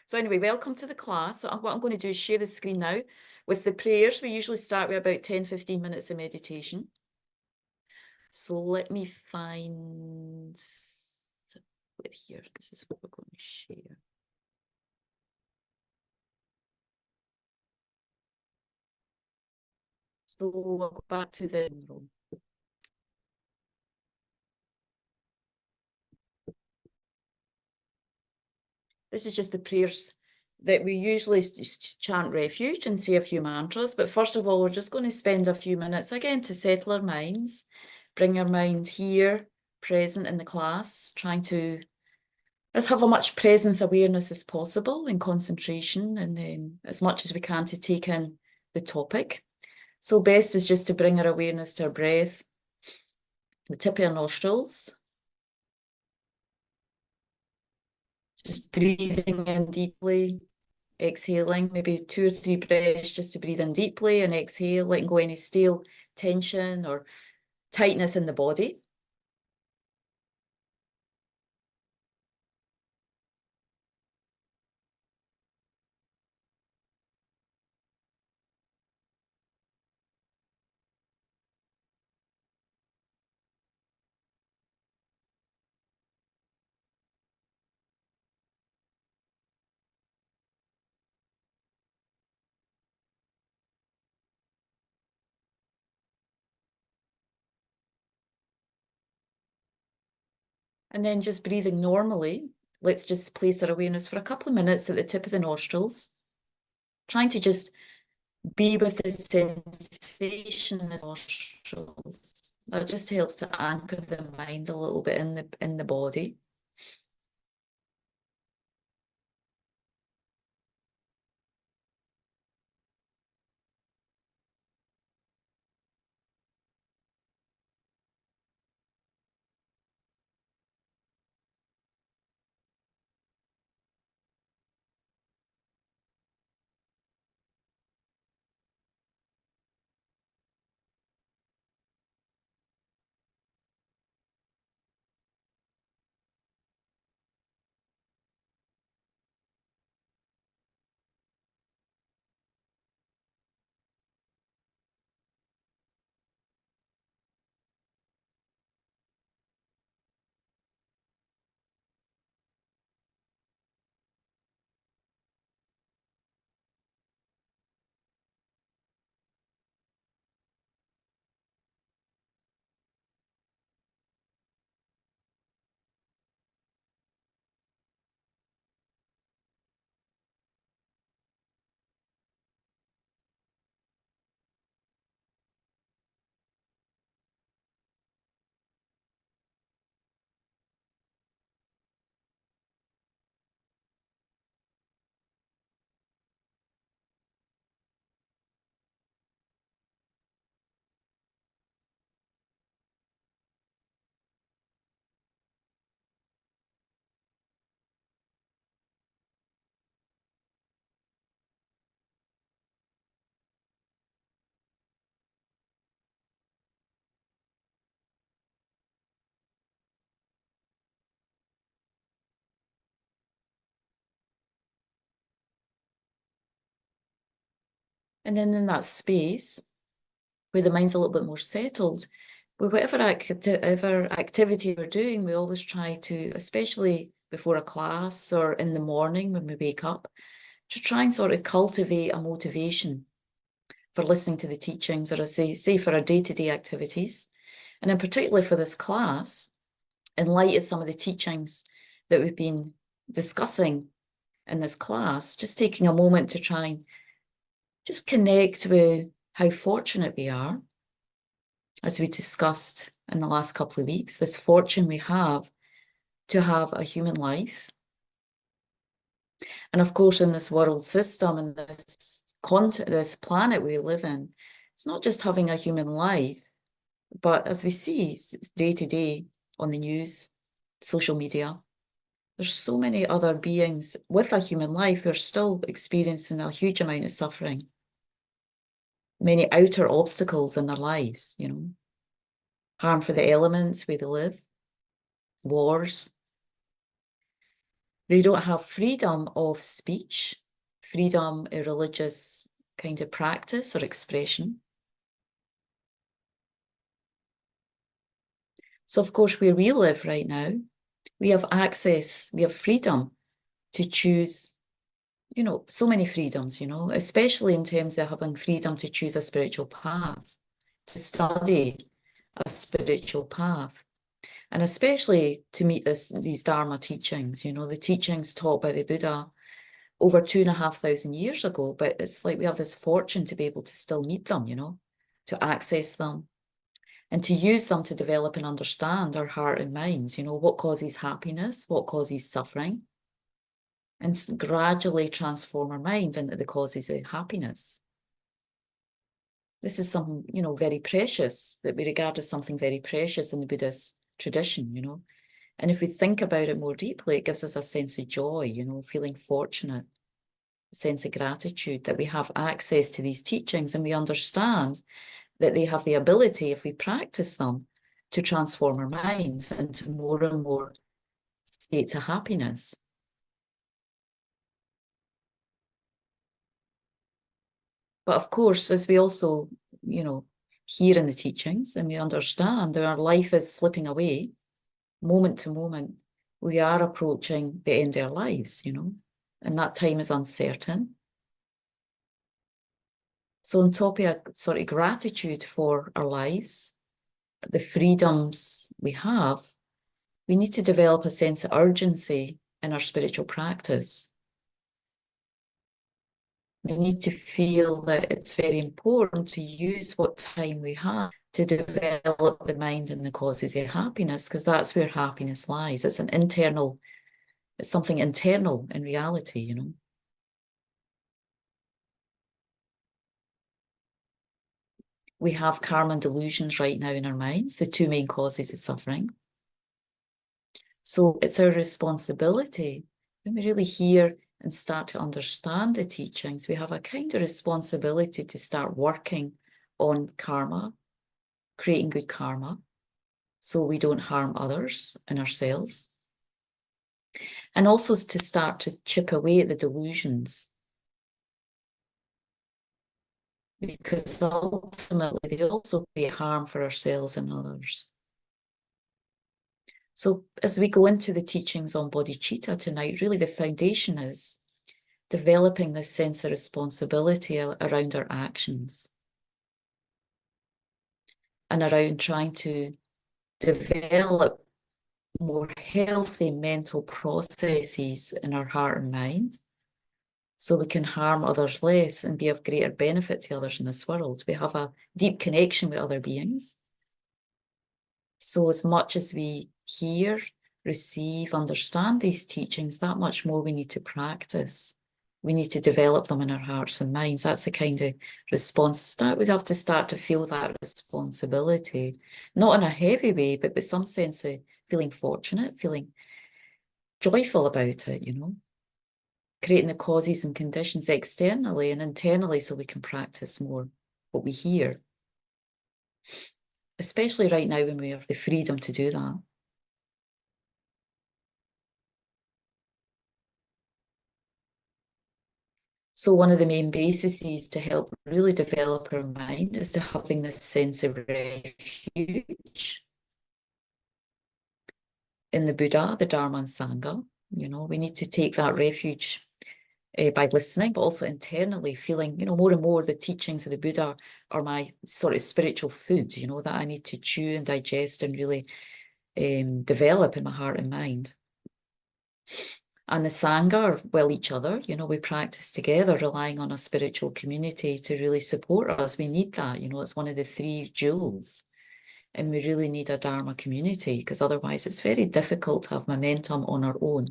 So anyway, welcome to the class. So what I'm going to do is share the screen now. With the prayers, we usually start with about 10-15 minutes of meditation. So let me find it here. This is what we're going to share. So we'll go back to the room. This is just the prayers that we usually just chant refuge and say a few mantras. But first of all, we're just going to spend a few minutes again to settle our minds, bring our mind here, present in the class, trying to let's have as much presence awareness as possible and concentration and as much as we can to take in the topic. So best is just to bring our awareness to our breath, the tip of our nostrils. Just breathing in deeply, exhaling, maybe 2 or 3 breaths just to breathe in deeply and exhale, letting go any stale tension or tightness in the body. And then just breathing normally. Let's just place our awareness for a couple of minutes at the tip of the nostrils, trying to just be with the sensation in the nostrils. That just helps to anchor the mind a little bit in the body. And then in that space, where the mind's a little bit more settled, with whatever activity we're doing, we always try to, especially before a class or in the morning when we wake up, to try and sort of cultivate a motivation for listening to the teachings, or as I say, for our day-to-day activities. And then particularly for this class, in light of some of the teachings that we've been discussing in this class, just taking a moment to try and just connect with how fortunate we are, as we discussed in the last couple of weeks, this fortune we have to have a human life. And of course, in this world system and this planet we live in, it's not just having a human life, but as we see it's day to day on the news, social media, there's so many other beings with a human life who are still experiencing a huge amount of suffering, many outer obstacles in their lives, harm for the elements where they live, wars. They don't have freedom of speech, freedom of religious kind of practice or expression. So, of course, where we live right now, we have access, we have freedom to choose, so many freedoms, especially in terms of having freedom to choose a spiritual path, to study a spiritual path, and especially to meet these Dharma teachings, the teachings taught by the Buddha over 2,500 years ago. But it's like we have this fortune to be able to still meet them, to access them and to use them to develop and understand our heart and minds, what causes happiness, what causes suffering, and gradually transform our minds into the causes of happiness. This is something, very precious, that we regard as something very precious in the Buddhist tradition, And if we think about it more deeply, it gives us a sense of joy, feeling fortunate, a sense of gratitude that we have access to these teachings, and we understand that they have the ability, if we practice them, to transform our minds into more and more states of happiness. But of course, as we also, hear in the teachings and we understand that our life is slipping away, moment to moment, we are approaching the end of our lives, and that time is uncertain. So on top of a sort of gratitude for our lives, the freedoms we have, we need to develop a sense of urgency in our spiritual practice. We need to feel that it's very important to use what time we have to develop the mind and the causes of happiness, because that's where happiness lies. It's something internal in reality, We have karma and delusions right now in our minds, the two main causes of suffering. So it's our responsibility, when we really hear and start to understand the teachings, we have a kind of responsibility to start working on karma, creating good karma, so we don't harm others and ourselves. And also to start to chip away at the delusions, because ultimately they also create harm for ourselves and others. So as we go into the teachings on bodhicitta tonight, really the foundation is developing this sense of responsibility around our actions and around trying to develop more healthy mental processes in our heart and mind, so we can harm others less and be of greater benefit to others in this world. We have a deep connection with other beings. So as much as we hear, receive, understand these teachings, that much more we need to practice. We need to develop them in our hearts and minds. That's the kind of response. We'd have to start to feel that responsibility, not in a heavy way, but with some sense of feeling fortunate, feeling joyful about it, creating the causes and conditions externally and internally so we can practice more what we hear, especially right now when we have the freedom to do that. So one of the main bases to help really develop our mind is to having this sense of refuge in the Buddha, the Dharma and Sangha. We need to take that refuge by listening, but also internally feeling, more and more the teachings of the Buddha are my sort of spiritual food, that I need to chew and digest and really develop in my heart and mind. And the Sangha are well each other, we practice together, relying on a spiritual community to really support us. We need that, it's one of the three jewels. And we really need a Dharma community, because otherwise it's very difficult to have momentum on our own.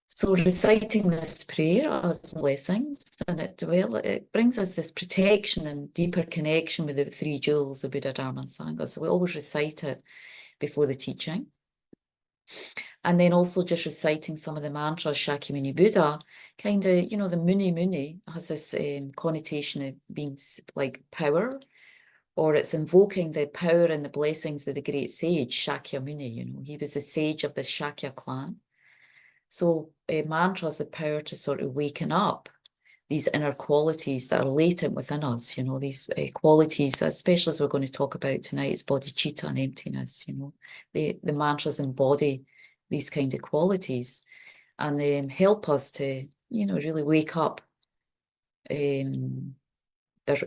So reciting this prayer as blessings, and it brings us this protection and deeper connection with the three jewels of Buddha, Dharma and Sangha. So we always recite it before the teaching. And then also just reciting some of the mantras, Shakyamuni Buddha, kind of, the Muni Muni has this connotation of being like power, or it's invoking the power and the blessings of the great sage, Shakyamuni. He was the sage of the Shakya clan. So mantras, the power to sort of waken up these inner qualities that are latent within us, these qualities, especially as we're going to talk about tonight, is bodhicitta and emptiness, the mantras embody these kind of qualities and help us to, really wake up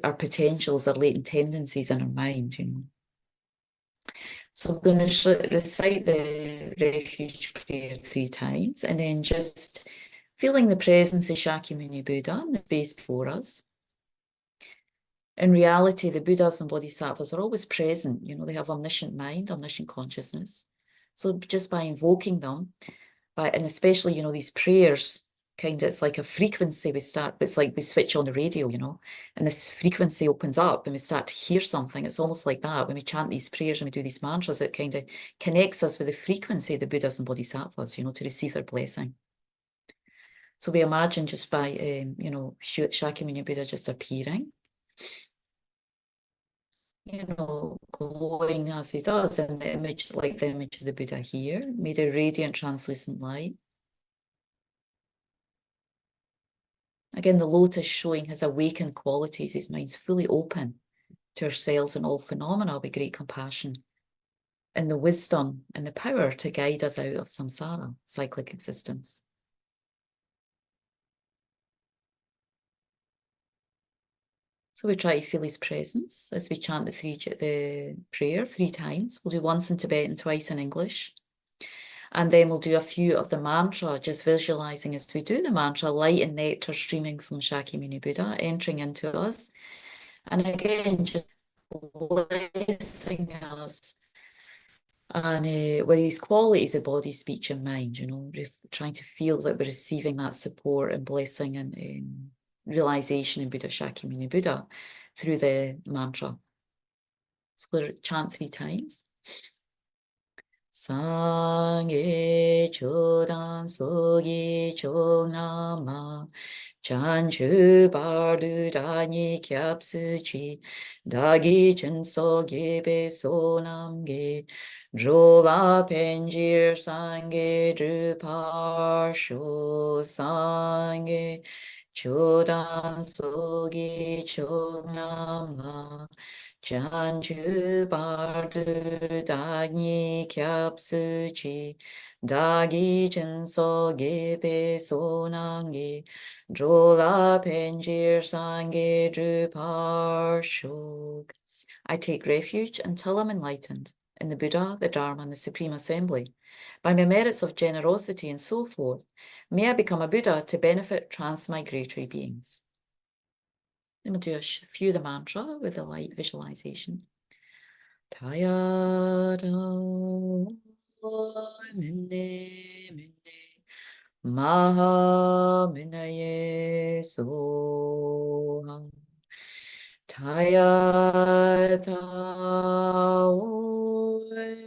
our potentials, our latent tendencies in our mind, So I'm going to recite the refuge prayer 3 times and then just feeling the presence of Shakyamuni Buddha in the space before us. In reality, the Buddhas and Bodhisattvas are always present. They have omniscient mind, omniscient consciousness. So just by invoking them, and especially, these prayers, it's like a frequency we start, it's like we switch on the radio, and this frequency opens up and we start to hear something. It's almost like that when we chant these prayers and we do these mantras, it kind of connects us with the frequency of the Buddhas and Bodhisattvas, to receive their blessing. So we imagine just by, Shakyamuni Buddha just appearing, glowing as he does in the image, like the image of the Buddha here, made of radiant translucent light. Again, the lotus showing his awakened qualities, his mind's fully open to ourselves and all phenomena with great compassion, and the wisdom and the power to guide us out of samsara, cyclic existence. So we try to feel his presence as we chant the prayer 3 times. We'll do once in Tibetan, twice in English. And then we'll do a few of the mantra, just visualizing as we do the mantra, light and nectar streaming from Shakyamuni Buddha, entering into us. And again, just blessing us. And with these qualities of body, speech, and mind, trying to feel that we're receiving that support and blessing and realization in Buddha Shakyamuni Buddha through the mantra. So we'll chant 3 times. Sangye chodan sogi chognamla chanchu bardu dani kyapsuchi dagi chenso gebe sonamge drola penjir sangye drupar sho sangye chodan sogi chognamla Janju bardu dagni kyapsuchi dagi jinso gebe sonangi drola penjir sange drupar shog. I take refuge until I'm enlightened in the Buddha, the Dharma, and the Supreme Assembly. By my merits of generosity and so forth, may I become a Buddha to benefit transmigratory beings. Then we'll do a few of the mantra with the light visualization. Tayada minne minne maha minaye soham. Tayada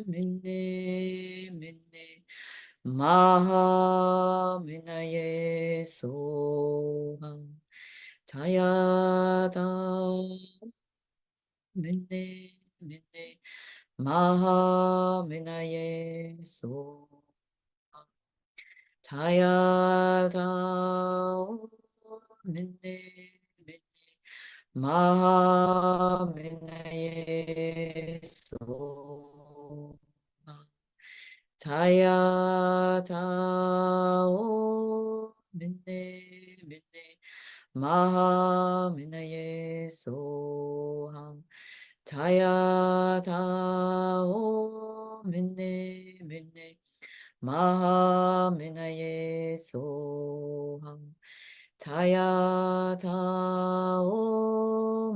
minne minne maha minaye soham. Tayada minne minne maha minaye so tayada minne minne maha minaye so tayada minne minne maha minaye soham tayada minne minne maha minaye soham tayada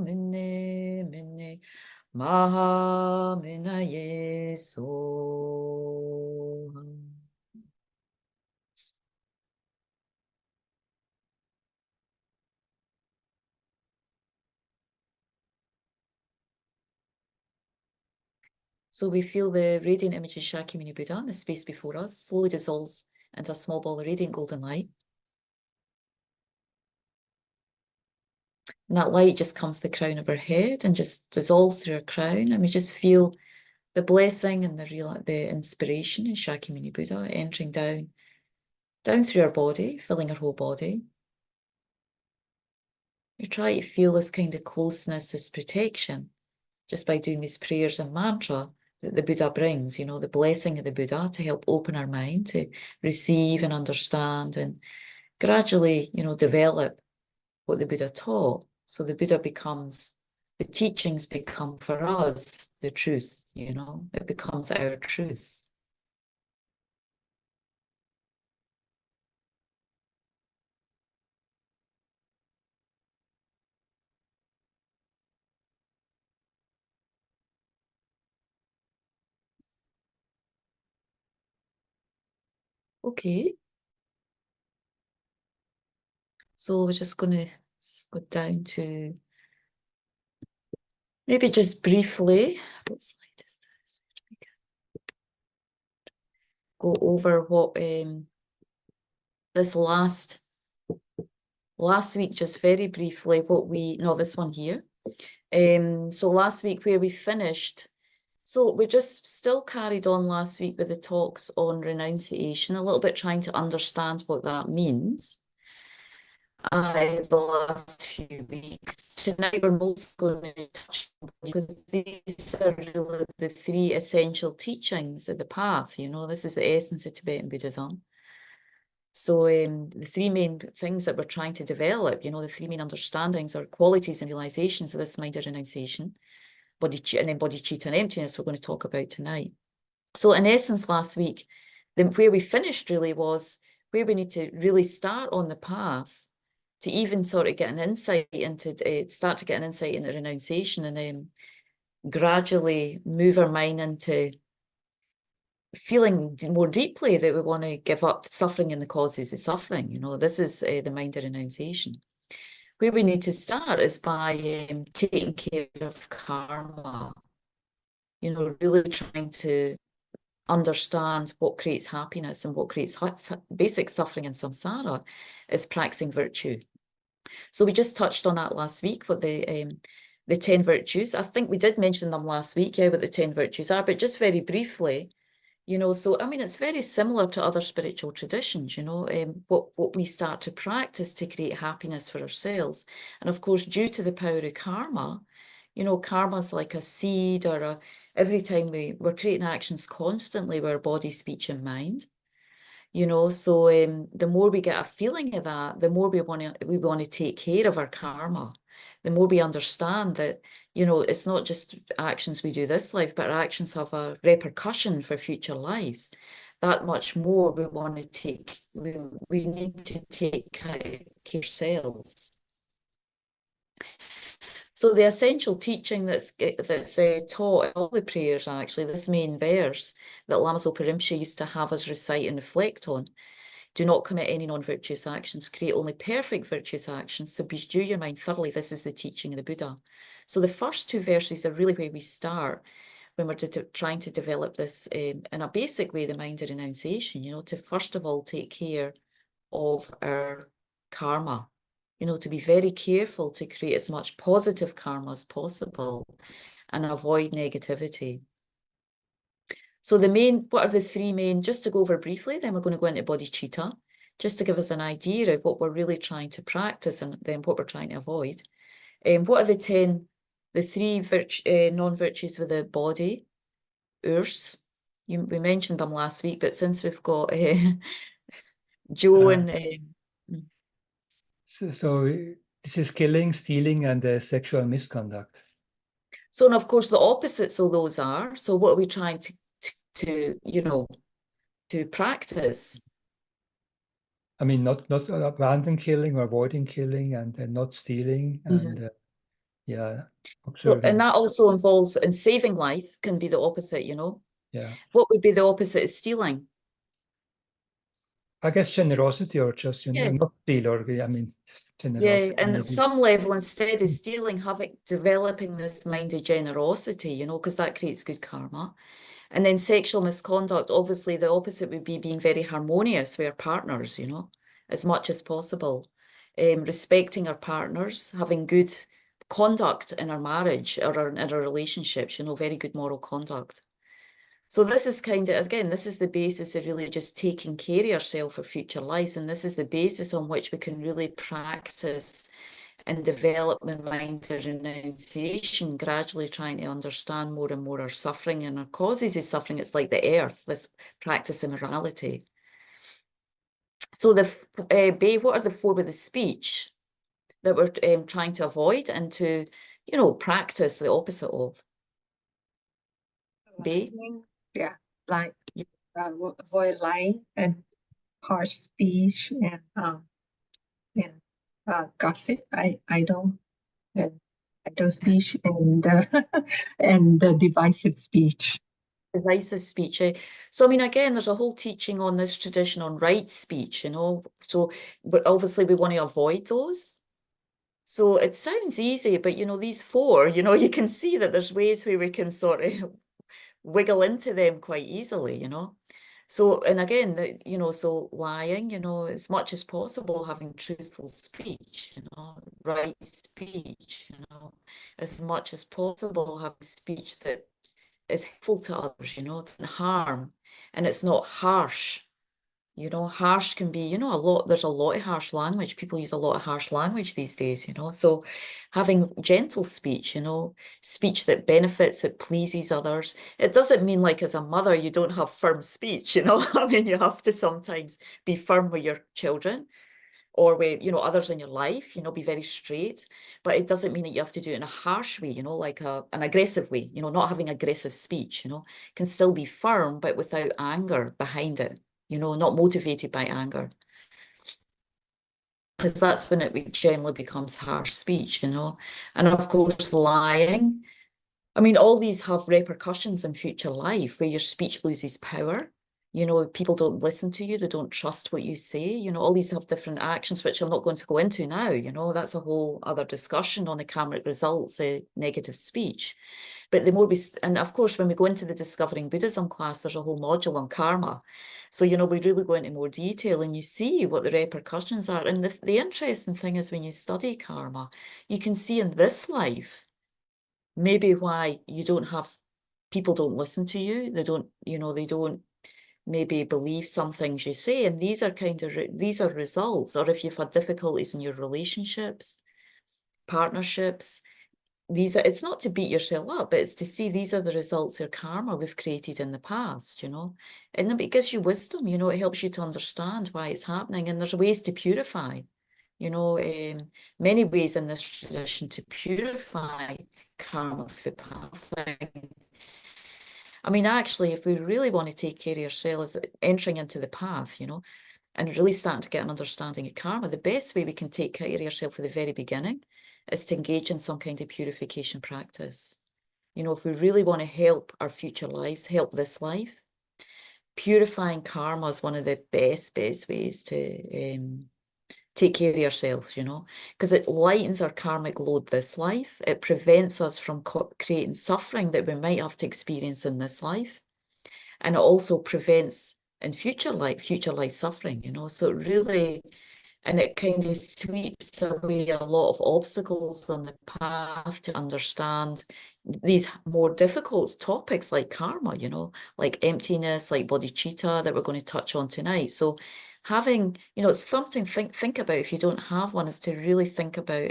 minne minne maha minaye soham. So we feel the radiant image of Shakyamuni Buddha in the space before us slowly dissolves into a small ball of radiant golden light. And that light just comes to the crown of our head and just dissolves through our crown. And we just feel the blessing and the inspiration in Shakyamuni Buddha entering down down through our body, filling our whole body. We try to feel this kind of closeness, this protection, just by doing these prayers and mantra that the Buddha brings, the blessing of the Buddha to help open our mind to receive and understand and gradually, develop what the Buddha taught. So the teachings become for us the truth, it becomes our truth. Okay. So we're just going to go down to maybe just briefly, what slide is this? Go over what this last week, just very briefly, this one here. So last week where we finished, so we just still carried on last week with the talks on renunciation, a little bit trying to understand what that means. The last few weeks. Tonight we're most going to touch on, because these are really the three essential teachings of the path. This is the essence of Tibetan Buddhism. So the three main things that we're trying to develop, the three main understandings or qualities and realizations of this mind of renunciation, and then bodhicitta and emptiness we're going to talk about tonight. So in essence, last week, where we finished really was where we need to really start on the path to even sort of get an insight into, start to get an insight into renunciation, and then gradually move our mind into feeling more deeply that we want to give up suffering and the causes of suffering. This is the mind of renunciation. Where we need to start is by taking care of karma, really trying to understand what creates happiness and what creates basic suffering and samsara is practicing virtue. So we just touched on that last week, what the 10 virtues. I think we did mention them last week, what the 10 virtues are, but just very briefly, so I mean, it's very similar to other spiritual traditions, what we start to practice to create happiness for ourselves. And of course, due to the power of karma, karma's like a seed, or every time we're creating actions constantly with our body, speech, and mind. So the more we get a feeling of that, the more we want to take care of our karma. The more we understand that, it's not just actions we do this life, but our actions have a repercussion for future lives. That much more we want to take, we need to take care of ourselves. So the essential teaching that's taught in all the prayers, actually, this main verse that Lama Zopa Rinpoche used to have us recite and reflect on: do not commit any non-virtuous actions, create only perfect virtuous actions, subdue your mind thoroughly. This is the teaching of the Buddha. So the first two verses are really where we start when we're trying to develop this in a basic way, the mind of renunciation, to first of all take care of our karma, to be very careful to create as much positive karma as possible and avoid negativity. So what are the three main, just to go over briefly, then we're going to go into bodhicitta, just to give us an idea of what we're really trying to practice and then what we're trying to avoid. What are the three non-virtues with the body? Urs, we mentioned them last week, but since we've got Joe and So this is killing, stealing, and sexual misconduct. so, and of course, the opposites of those are. So, what are we trying to practice? I mean, not abandon killing or avoiding killing, and not stealing, and So, and observing. that also involves, and saving life can be the opposite. Yeah. What would be the opposite of stealing? I guess generosity, or just not steal, or I mean generosity. And maybe. at some level, instead of stealing, developing this mind of generosity, because that creates good karma. And then sexual misconduct, obviously the opposite would be being very harmonious with our partners, as much as possible. Respecting our partners, having good conduct in our marriage or in our relationships, very good moral conduct. So this is kind of, again, this is the basis of really just taking care of yourself for future lives. And this is the basis on which we can really practice and develop the mind of renunciation, gradually trying to understand more and more our suffering and our causes of suffering. It's like the earth, this practice of morality. So what are the four with the speech that we're trying to avoid and to, practice the opposite of? B? Yeah, like Yeah. avoid lying and harsh speech and gossip. I don't and I don't speech and and the divisive speech. Divisive speech. So, I mean, again, there's a whole teaching on this tradition on right speech, So, but obviously, we want to avoid those. So it sounds easy, but these four, you can see that there's ways where we can sort of wiggle into them quite easily. So, and again, so lying, as much as possible, having truthful speech, right speech, as much as possible, having speech that is helpful to others, doesn't harm, and it's not harsh. Harsh can be, there's a lot of harsh language. People use a lot of harsh language these days, So having gentle speech, speech that benefits, it pleases others. It doesn't mean like as a mother, you don't have firm speech, I mean, you have to sometimes be firm with your children or with, others in your life, be very straight. But it doesn't mean that you have to do it in a harsh way, like an aggressive way, not having aggressive speech, can still be firm, but without anger behind it. Not motivated by anger. Because that's when it generally becomes harsh speech, And of course, lying. I mean, all these have repercussions in future life where your speech loses power. People don't listen to you, they don't trust what you say. All these have different actions, which I'm not going to go into now. That's a whole other discussion on the karmic results, negative speech. But the more and of course, when we go into the Discovering Buddhism class, there's a whole module on karma. So, we really go into more detail and you see what the repercussions are. And the interesting thing is when you study karma, you can see in this life, maybe why people don't listen to you. They don't maybe believe some things you say. And these are these are results. Or if you've had difficulties in your relationships, partnerships, it's not to beat yourself up, but it's to see these are the results of karma we've created in the past, and it gives you wisdom, it helps you to understand why it's happening, and there's ways to purify, many ways in this tradition to purify karma for past things. I mean, actually, if we really want to take care of ourselves, entering into the path, and really starting to get an understanding of karma, the best way we can take care of yourself from the very beginning is to engage in some kind of purification practice. If we really want to help our future lives, help this life, purifying karma is one of the best ways to take care of yourselves, because it lightens our karmic load this life. It prevents us from creating suffering that we might have to experience in this life. And it also prevents in future life suffering, So it really, and it kind of sweeps away a lot of obstacles on the path to understand these more difficult topics like karma, like emptiness, like bodhicitta that we're going to touch on tonight. So having, it's something to think about if you don't have one, is to really think about,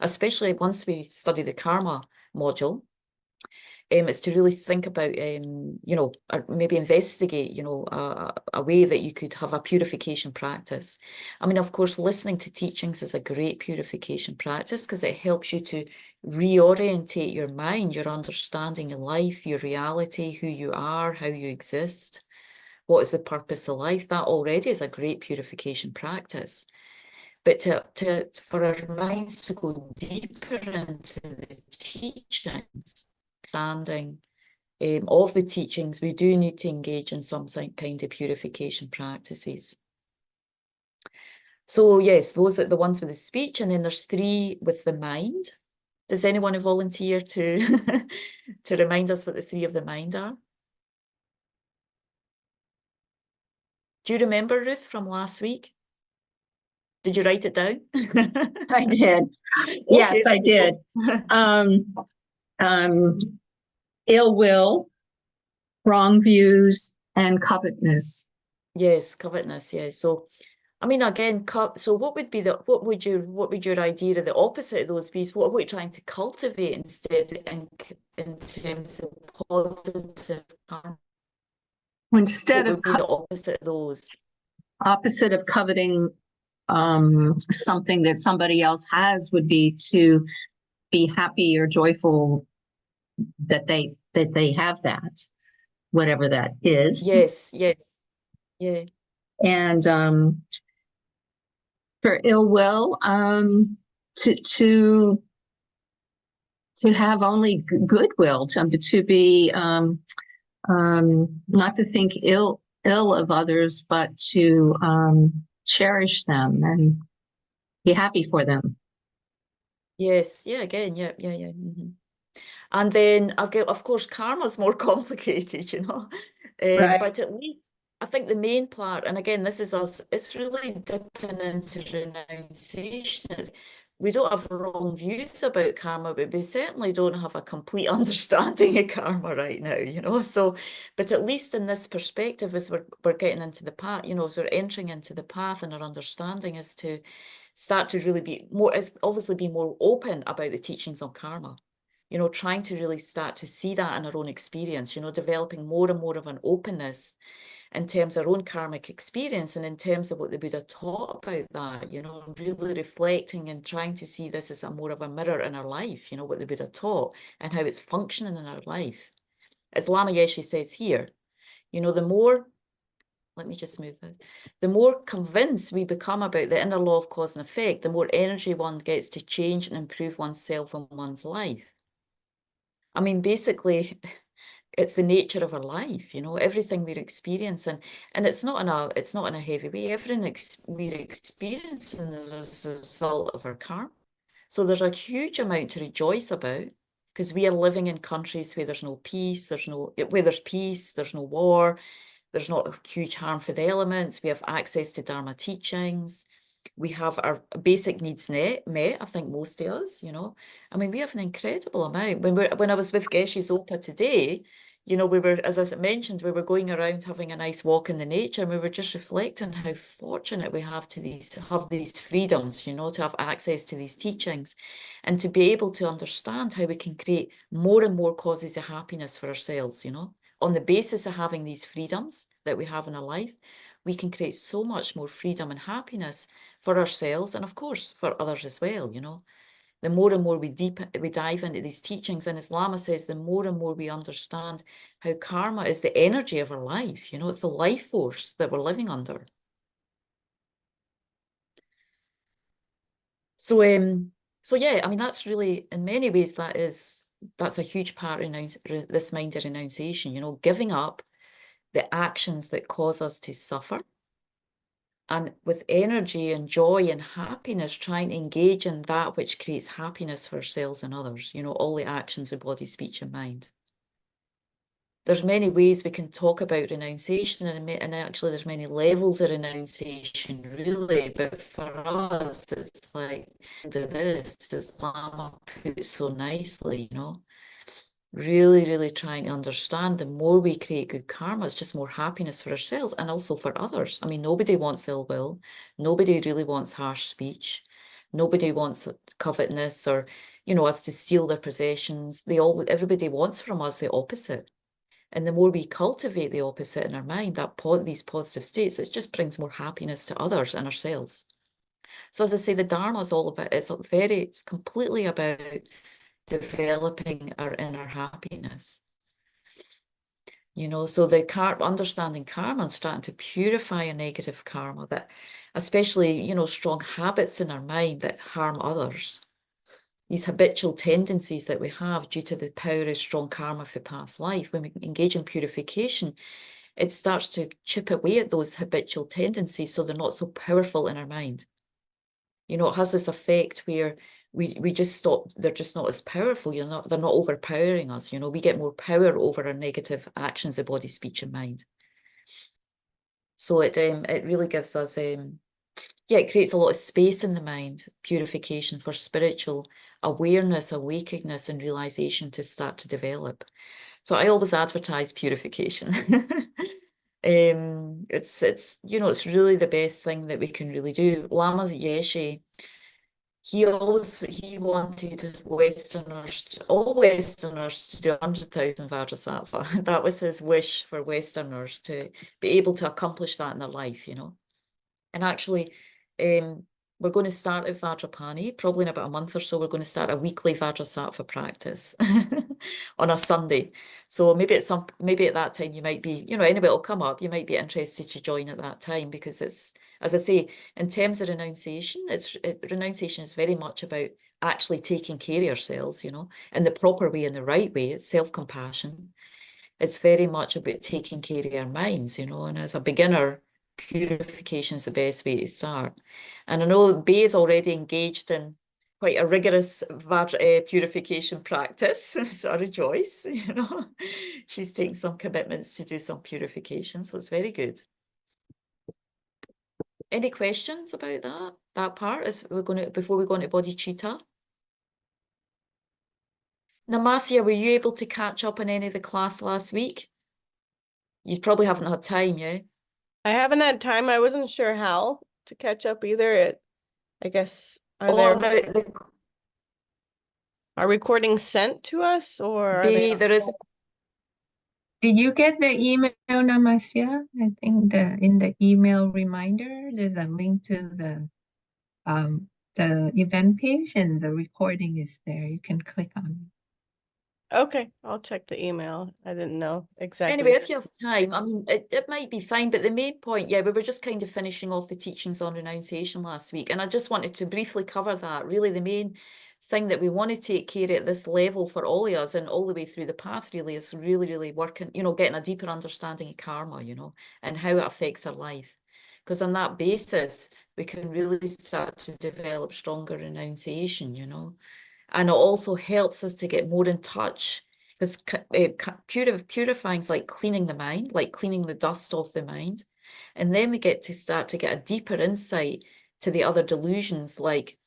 especially once we study the karma module, is to really think about, or maybe investigate, a way that you could have a purification practice. I mean, of course, listening to teachings is a great purification practice because it helps you to reorientate your mind, your understanding of life, your reality, who you are, how you exist, what is the purpose of life. That already is a great purification practice. But for our minds to go deeper into the teachings, understanding of the teachings, we do need to engage in some kind of purification practices. So yes, those are the ones with the speech, and then there's 3 with the mind. Does anyone volunteer to to remind us what the 3 of the mind are? Do you remember, Ruth, from last week? Did you write it down? I did. Yes, I did. Ill will, wrong views, and covetousness. Yes, covetousness, yes. So I mean, again, so what would your idea of the opposite of those be? What are we trying to cultivate instead in terms of positive karma? Instead What of would be the opposite of those? opposite of coveting something that somebody else has would be to be happy or joyful that they have that, whatever that is. Yes, yes, yeah. And for ill will, to have only goodwill, to be not to think ill of others, but to cherish them and be happy for them. Yes, yeah, again, yeah. And then again, of course, karma's more complicated, you know. Right. But at least I think the main part, and again, this is us, it's really dipping into renunciation. We don't have wrong views about karma, but we certainly don't have a complete understanding of karma right now, you know. So, but at least in this perspective, as we're getting into the path, you know, as we're entering into the path, and our understanding is to start to really be more, is obviously be more open about the teachings on karma. You know, trying to really start to see that in our own experience, you know, developing more and more of an openness in terms of our own karmic experience and in terms of what the Buddha taught about that, you know, really reflecting and trying to see this as a more of a mirror in our life, you know, what the Buddha taught and how it's functioning in our life. As Lama Yeshe says here, you know, the more, let me just move this, the more convinced we become about the inner law of cause and effect, the more energy one gets to change and improve oneself and one's life. I mean, basically, it's the nature of our life, you know, everything we're experiencing, and it's not in a heavy way. Everything we're experiencing is a result of our karma. So there's a huge amount to rejoice about because we are living in countries where there's no peace, where there's peace, there's no war, there's not huge harm for the elements. We have access to Dharma teachings. We have our basic needs met, I think most of us, you know. I mean, we have an incredible amount. When I was with Geshe Zopa today, you know, we were, as I mentioned, we were going around having a nice walk in the nature, and we were just reflecting how fortunate we have to have these freedoms, you know, to have access to these teachings and to be able to understand how we can create more and more causes of happiness for ourselves, you know. On the basis of having these freedoms that we have in our life, we can create so much more freedom and happiness for ourselves and, of course, for others as well, you know. The more and more we dive into these teachings, and as Lama says, the more and more we understand how karma is the energy of our life, you know, it's the life force that we're living under. So, yeah, I mean, that's really, in many ways, that's a huge part of this mind of renunciation, you know, giving up the actions that cause us to suffer, and with energy and joy and happiness, trying to engage in that which creates happiness for ourselves and others, you know, all the actions of body, speech, and mind. There's many ways we can talk about renunciation, and actually there's many levels of renunciation, really, but for us, it's like, do this, as Lama put it so nicely, you know. Really, really trying to understand the more we create good karma, it's just more happiness for ourselves and also for others. I mean, nobody wants ill will. Nobody really wants harsh speech. Nobody wants covetousness or, you know, us to steal their possessions. Everybody wants from us the opposite. And the more we cultivate the opposite in our mind, these positive states, it just brings more happiness to others and ourselves. So as I say, the Dharma is all about, it's completely about developing our inner happiness. You know, so understanding karma and starting to purify a negative karma, that especially, you know, strong habits in our mind that harm others, these habitual tendencies that we have due to the power of strong karma for past life. When we engage in purification, it starts to chip away at those habitual tendencies so they're not so powerful in our mind. You know, it has this effect where we just stop, they're just not as powerful, they're not overpowering us, you know, we get more power over our negative actions of body, speech, and mind. So it really gives us, it creates a lot of space in the mind, purification for spiritual awareness, awakeness, and realization to start to develop. So I always advertise purification. It's you know, it's really the best thing that we can really do. Lama Yeshe, he wanted all Westerners to do 100,000 Vajrasattva. That was his wish for Westerners, to be able to accomplish that in their life, you know. And actually, we're going to start at Vajrapani, probably in about a month or so. We're going to start a weekly Vajrasattva practice on a Sunday. So maybe at that time you might be, you know, anybody will come up. You might be interested to join at that time, because it's, as I say, in terms of renunciation, renunciation is very much about actually taking care of yourselves, you know, in the proper way, in the right way. It's self-compassion. It's very much about taking care of your minds, you know, and as a beginner, purification is the best way to start. And I know Bay is already engaged in quite a rigorous purification practice, so I rejoice, you know. She's taking some commitments to do some purification, so it's very good. Any questions about that part as before we go into bodhicitta? Namasia, were you able to catch up on any of the class last week? You probably haven't had time, yeah? I haven't had time. I wasn't sure how to catch up either. I guess, are recordings sent to us, or are they? there is. Did you get the email, Namasia? I think in the email reminder, there's a link to the event page, and the recording is there. You can click on it. Okay, I'll check the email. I didn't know exactly. Anyway, if you have time, I mean, it might be fine, but the main point, yeah, we were just kind of finishing off the teachings on renunciation last week, and I just wanted to briefly cover that. Really, the main thing that we want to take care of at this level for all of us and all the way through the path really is really working, you know, getting a deeper understanding of karma, you know, and how it affects our life. Because on that basis, we can really start to develop stronger renunciation, you know. And it also helps us to get more in touch, because purifying is like cleaning the mind, like cleaning the dust off the mind. And then we get to start to get a deeper insight to the other delusions, like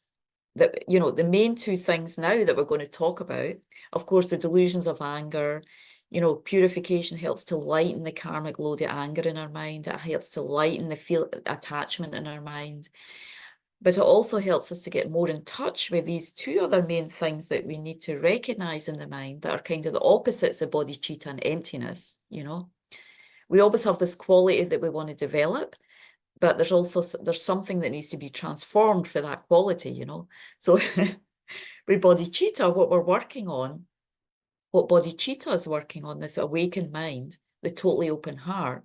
that, you know, the main two things now that we're going to talk about, of course, the delusions of anger. You know, purification helps to lighten the karmic load of anger in our mind. It helps to lighten the attachment in our mind. But it also helps us to get more in touch with these two other main things that we need to recognize in the mind, that are kind of the opposites of bodhicitta and emptiness, you know. We always have this quality that we want to develop, but there's something that needs to be transformed for that quality, you know. So with bodhicitta, what bodhicitta is working on, this awakened mind, the totally open heart,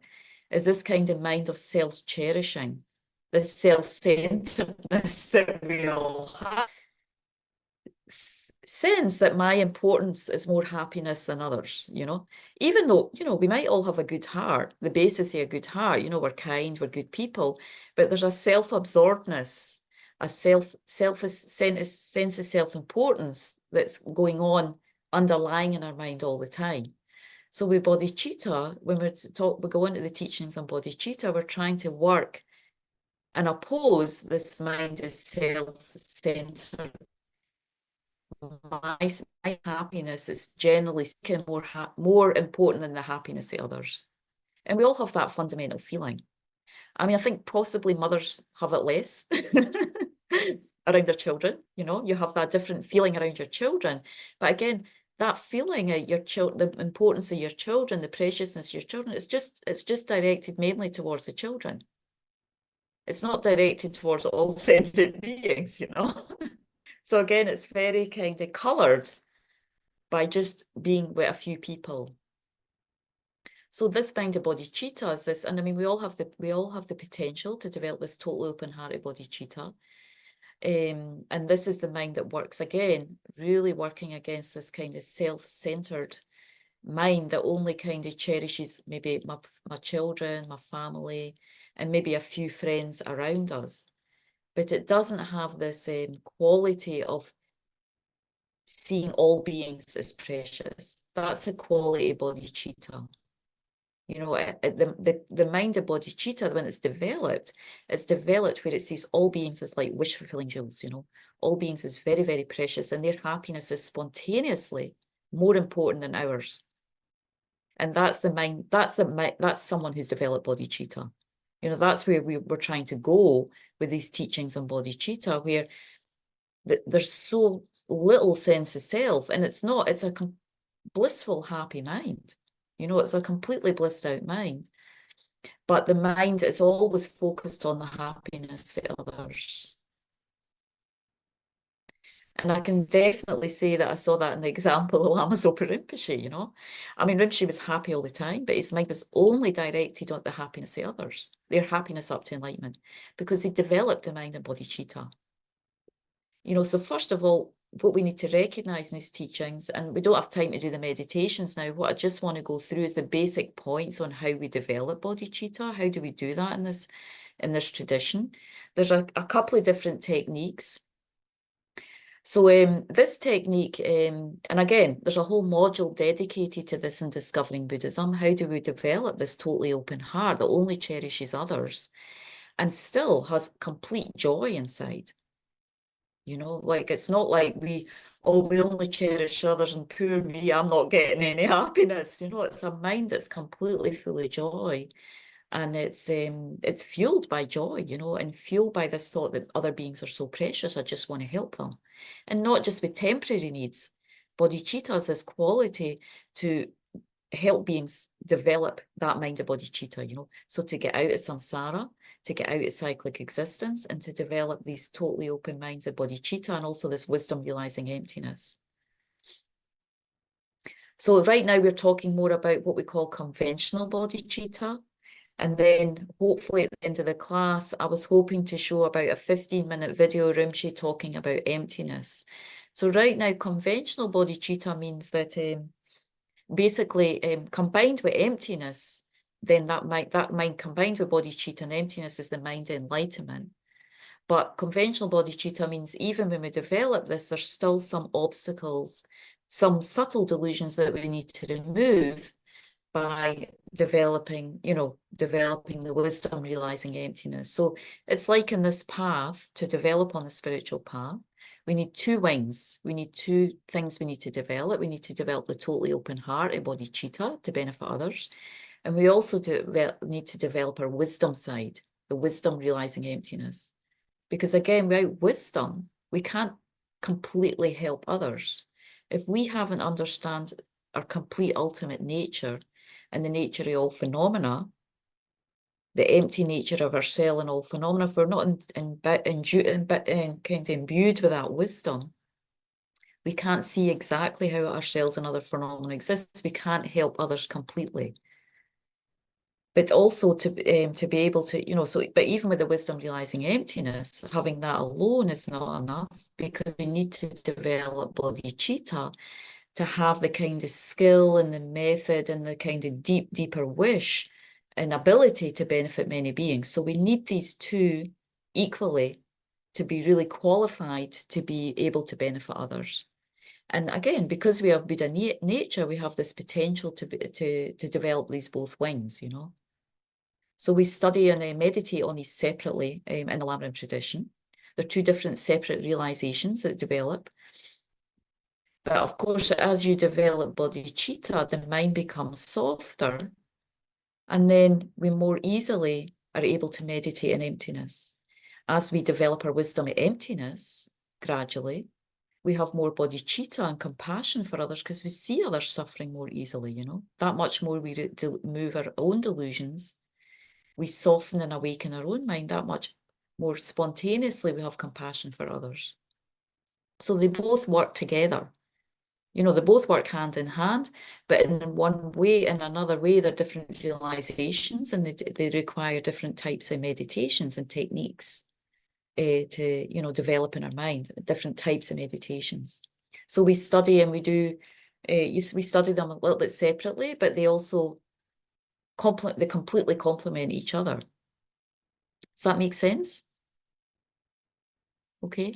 is this kind of mind of self-cherishing, the self-centeredness that we all have. Sense that my importance is more happiness than others, you know, even though, you know, we might all have a good heart, the basis of a good heart, you know, we're kind, we're good people, but there's a self-absorbedness, a sense of self-importance that's going on, underlying in our mind all the time. So with bodhicitta, when we go into the teachings on bodhicitta, we're trying to work and oppose this mind is self-centered. My happiness is generally more important than the happiness of others. And we all have that fundamental feeling. I mean, I think possibly mothers have it less around their children, you know, you have that different feeling around your children. But again, that feeling of the importance of your children, the preciousness of your children, it's just directed mainly towards the children. It's not directed towards all sentient beings, you know. So again, it's very kind of coloured by just being with a few people. So this mind of bodhicitta is this, and I mean, we all have the potential to develop this total open-hearted bodhicitta. And this is the mind that works, again, really working against this kind of self-centered mind that only kind of cherishes maybe my children, my family, and maybe a few friends around us. But it doesn't have this quality of seeing all beings as precious. That's the quality of bodhicitta. You know, the mind of bodhicitta, when it's developed where it sees all beings as like wish-fulfilling jewels, you know. All beings is very, very precious, and their happiness is spontaneously more important than ours. And that's the mind, that's someone who's developed bodhicitta. You know, that's where we're trying to go with these teachings on bodhicitta, where there's so little sense of self, and it's a blissful, happy mind. You know, it's a completely blissed out mind. But the mind is always focused on the happiness of others. And I can definitely say that I saw that in the example of Lama Zopa Rinpoche, you know. I mean, Rinpoche was happy all the time, but his mind was only directed on the happiness of others, their happiness up to enlightenment, because he developed the mind and bodhicitta. You know, so first of all, what we need to recognize in these teachings, and we don't have time to do the meditations now, what I just want to go through is the basic points on how we develop bodhicitta. How do we do that in this tradition? There's a couple of different techniques. So this technique, and again, there's a whole module dedicated to this in Discovering Buddhism. How do we develop this totally open heart that only cherishes others and still has complete joy inside? You know, like it's not like we only cherish others and poor me, I'm not getting any happiness. You know, it's a mind that's completely full of joy. And it's fueled by joy, you know, and fueled by this thought that other beings are so precious, I just want to help them. And not just with temporary needs. Bodhicitta has this quality to help beings develop that mind of bodhicitta, you know, so to get out of samsara, to get out of cyclic existence, and to develop these totally open minds of bodhicitta, and also this wisdom realizing emptiness. So right now we're talking more about what we call conventional bodhicitta. And then hopefully at the end of the class, I was hoping to show about a 15-minute video Rinpoche talking about emptiness. So right now, conventional bodhicitta means that basically combined with emptiness, then that mind combined with bodhicitta and emptiness is the mind of enlightenment. But conventional bodhicitta means even when we develop this, there's still some obstacles, some subtle delusions that we need to remove by developing the wisdom realizing emptiness. So it's like in this path, to develop on the spiritual path, we need two wings. We need two things we need to develop. We need to develop the totally open heart of bodhicitta to benefit others. And we also need to develop our wisdom side, the wisdom realizing emptiness. Because again, without wisdom, we can't completely help others. If we haven't understand our complete ultimate nature and the nature of all phenomena, the empty nature of ourself and all phenomena, if we're not kind of imbued with that wisdom, we can't see exactly how ourselves and other phenomena exist. We can't help others completely. But also to be able to, you know, so, but even with the wisdom realizing emptiness, having that alone is not enough, because we need to develop bodhicitta to have the kind of skill and the method and the kind of deeper wish and ability to benefit many beings. So we need these two equally to be really qualified to be able to benefit others. And again, because we have Buddha nature, we have this potential to develop these both wings, you know. So we study and meditate on these separately in the Lamrim tradition. They're two different separate realizations that develop. But of course, as you develop bodhicitta, the mind becomes softer, and then we more easily are able to meditate in emptiness. As we develop our wisdom of emptiness, gradually, we have more bodhicitta and compassion for others, because we see others suffering more easily, you know. That much more we move our own delusions. We soften and awaken our own mind, that much more spontaneously we have compassion for others. So they both work together. You know, they both work hand in hand, but in one way, in another way, they're different realizations, and they require different types of meditations and techniques to, you know, develop in our mind, different types of meditations. So we study and we do, we study them a little bit separately, but they also they completely complement each other. Does that make sense? Okay.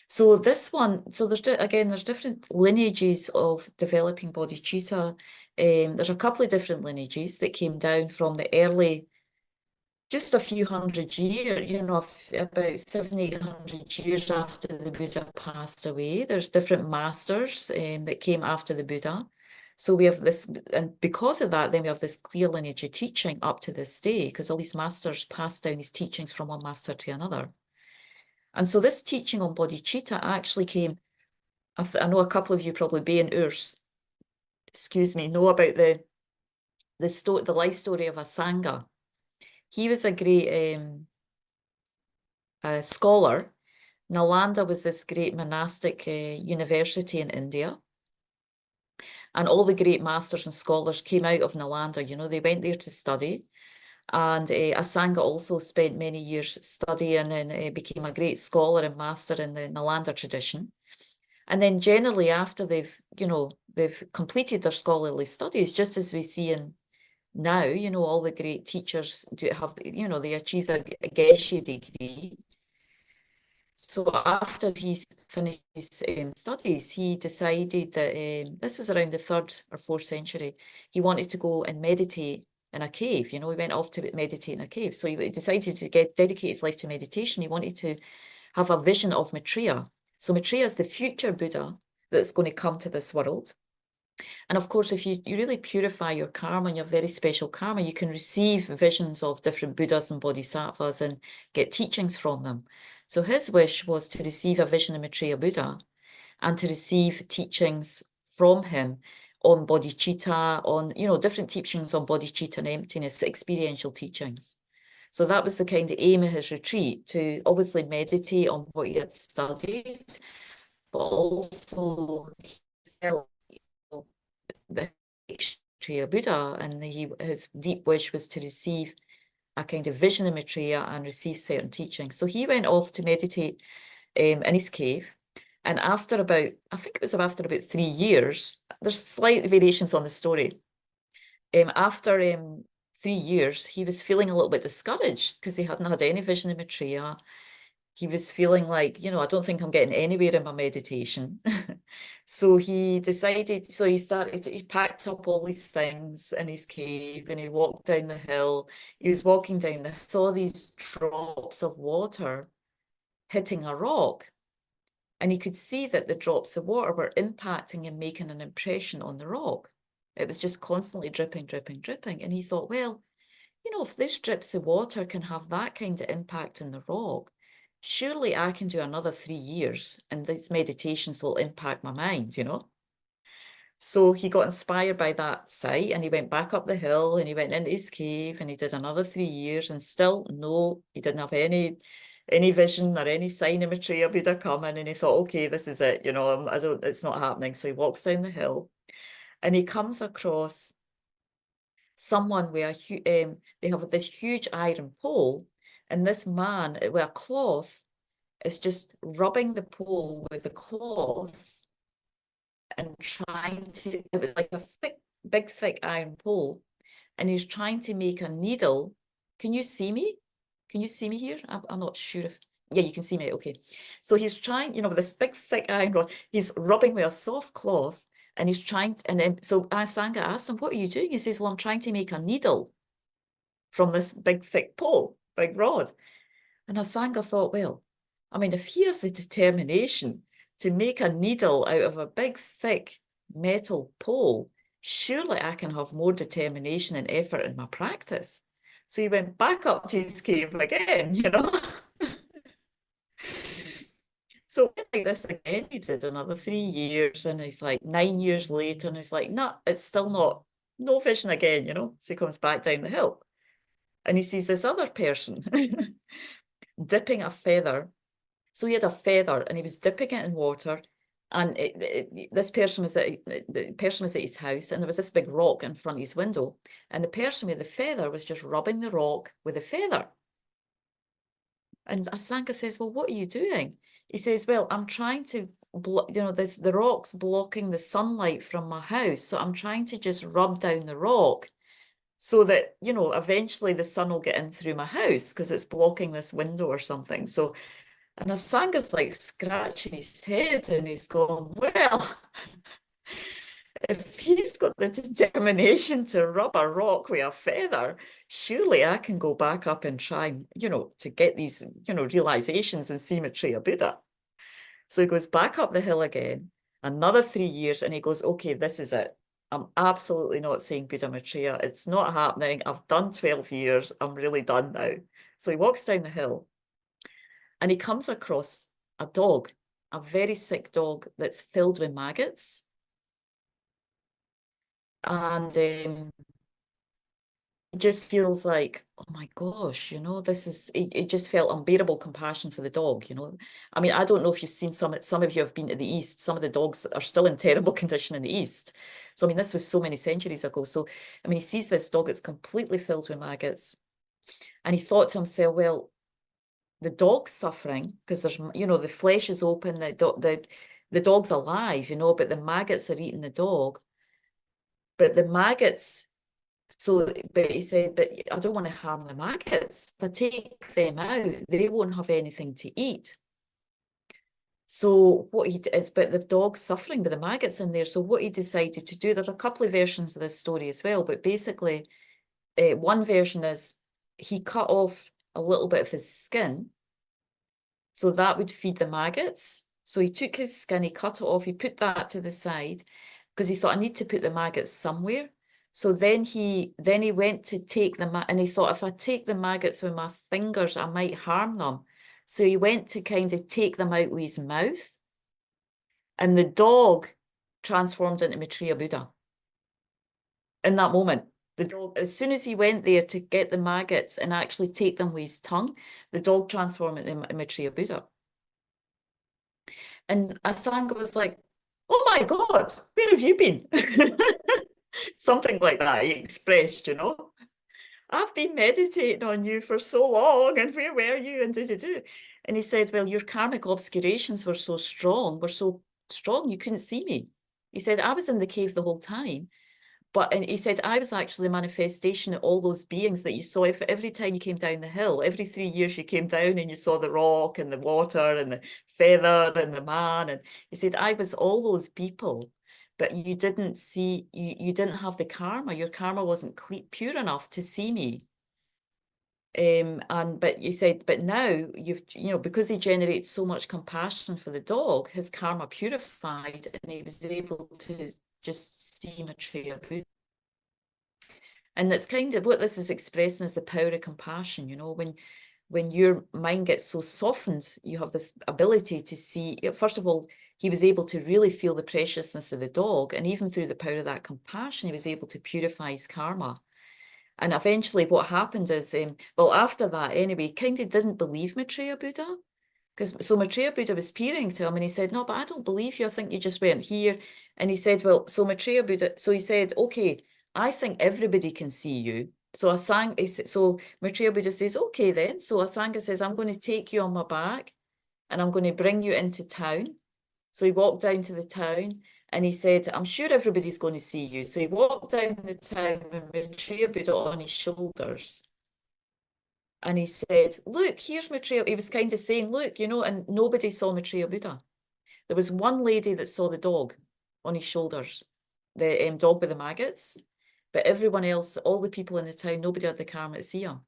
So this one, so there's different lineages of developing bodhicitta. There's a couple of different lineages that came down from the early, just a few hundred years, you know, about 700-800 years after the Buddha passed away. There's different masters that came after the Buddha So we have this, and because of that, then we have this clear lineage of teaching up to this day, because all these masters passed down these teachings from one master to another. And so this teaching on bodhicitta actually came, I know a couple of you probably know about the life story of Asanga. He was a great scholar. Nalanda was this great monastic university in India. And all the great masters and scholars came out of Nalanda, you know, they went there to study. And Asanga also spent many years studying and became a great scholar and master in the Nalanda tradition. And then generally after they've completed their scholarly studies, just as we see in now, you know, all the great teachers do have, you know, they achieve their Geshe degree. So after he's finished his studies, he decided that this was around the 3rd or 4th century. He wanted to go and meditate in a cave. You know, he went off to meditate in a cave. So he decided to dedicate his life to meditation. He wanted to have a vision of Maitreya. So Maitreya is the future Buddha that's going to come to this world. And of course, if you really purify your karma and your very special karma, you can receive visions of different Buddhas and Bodhisattvas and get teachings from them. So his wish was to receive a vision of Maitreya Buddha and to receive teachings from him on bodhicitta, on, you know, different teachings on bodhicitta and emptiness, experiential teachings. So that was the kind of aim of his retreat, to obviously meditate on what he had studied, but also the Maitreya Buddha, and his deep wish was to receive a kind of vision of Maitreya and receive certain teachings. So he went off to meditate in his cave. And after about, I think it was after about 3 years, there's slight variations on the story. After 3 years, he was feeling a little bit discouraged because he hadn't had any vision of Maitreya. He was feeling like, you know, I don't think I'm getting anywhere in my meditation. So he decided, he packed up all these things in his cave and he walked down the hill. He was walking down saw these drops of water hitting a rock. And he could see that the drops of water were impacting and making an impression on the rock. It was just constantly dripping, dripping, dripping. And he thought, well, you know, if these drips of water can have that kind of impact on the rock, surely I can do another 3 years and these meditations will impact my mind, you know? So he got inspired by that sight and he went back up the hill and he went into his cave and he did another 3 years and still, no, he didn't have any vision or any sign of Maitreya Buddha coming, and he thought, okay, this is it, you know, it's not happening. So he walks down the hill and he comes across someone with they have this huge iron pole, and this man with a cloth is just rubbing the pole with the cloth and it was like a big thick iron pole, and he's trying to make a needle. Can you see me? Can you see me here? I'm not sure if, yeah, you can see me, okay. So he's trying, you know, with this big thick iron rod, he's rubbing with a soft cloth, and he's trying, and then, so Asanga asked him, what are you doing? He says, well, I'm trying to make a needle from this big thick pole, big rod. And Asanga thought, well, I mean, if he has the determination to make a needle out of a big thick metal pole, surely I can have more determination and effort in my practice. So he went back up to his cave again, you know. So like this again, he did another 3 years, and he's like 9 years later, and he's like, no, it's still no vision again, you know. So he comes back down the hill and he sees this other person dipping a feather. So he had a feather and he was dipping it in water, and the person was at his house, and there was this big rock in front of his window, and the person with the feather was just rubbing the rock with the feather. And Asanga says, well, what are you doing? He says, well, I'm trying to, you know, the rock's blocking the sunlight from my house, so I'm trying to just rub down the rock so that, you know, eventually the sun will get in through my house because it's blocking this window or something. So, and Asanga's like scratching his head and he's going, well, if he's got the determination to rub a rock with a feather, surely I can go back up and try, you know, to get these, you know, realizations and see Maitreya Buddha. So he goes back up the hill again, another 3 years, and he goes, okay, this is it. I'm absolutely not saying Buddha Maitreya. It's not happening. I've done 12 years. I'm really done now. So he walks down the hill and he comes across a dog, a very sick dog that's filled with maggots. And it just feels like, oh my gosh, you know, this is, it just felt unbearable compassion for the dog, you know. I mean, I don't know if you've seen some of you have been to the East. Some of the dogs are still in terrible condition in the East. So, I mean, this was so many centuries ago. So, I mean, he sees this dog that's completely filled with maggots. And he thought to himself, well, the dog's suffering because there's, you know, the flesh is open, the dog's alive, you know, but the maggots are eating the dog. But the maggots, so, but he said, but I don't want to harm the maggots. If I take them out, they won't have anything to eat. So what he is, but the dog's suffering with the maggots in there. So what he decided to do, there's a couple of versions of this story as well, but basically, one version is he cut off a little bit of his skin, so that would feed the maggots. So he took his skin, he cut it off, he put that to the side because he thought, I need to put the maggots somewhere. So then he went to take and he thought, if I take the maggots with my fingers, I might harm them. So he went to kind of take them out with his mouth. And the dog transformed into Maitreya Buddha. In that moment, the dog, as soon as he went there to get the maggots and actually take them with his tongue, the dog transformed into Maitreya Buddha. And Asanga was like, oh my God, where have you been? Something like that he expressed, you know. I've been meditating on you for so long, and where were you? And do. And he said, well, your karmic obscurations were so strong, you couldn't see me. He said, I was in the cave the whole time. And he said, I was actually a manifestation of all those beings that you saw. If every time you came down the hill, every 3 years you came down and you saw the rock and the water and the feather and the man. And he said, I was all those people, but you didn't see, you didn't have the karma. Your karma wasn't pure enough to see me. But you said, but now you know, because he generates so much compassion for the dog, his karma purified and he was able to just see Maitreya Buddha. And that's kind of what this is expressing as the power of compassion, you know, when your mind gets so softened, you have this ability to see, first of all, he was able to really feel the preciousness of the dog. And even through the power of that compassion, he was able to purify his karma. And eventually what happened is, well, after that, anyway, he kind of didn't believe Maitreya Buddha. So Maitreya Buddha was peering to him and he said, no, but I don't believe you. I think you just weren't here. And he said, well, so Maitreya Buddha, so he said, okay, I think everybody can see you. So Maitreya Buddha says, okay then. So Asanga says, I'm going to take you on my back and I'm going to bring you into town. So he walked down to the town and he said, I'm sure everybody's going to see you. So he walked down the town with Maitreya Buddha on his shoulders. And he said, look, here's Maitreya. He was kind of saying, look, you know, and nobody saw Maitreya Buddha. There was one lady that saw the dog on his shoulders, the dog with the maggots. But everyone else, all the people in the town, nobody had the karma to see him.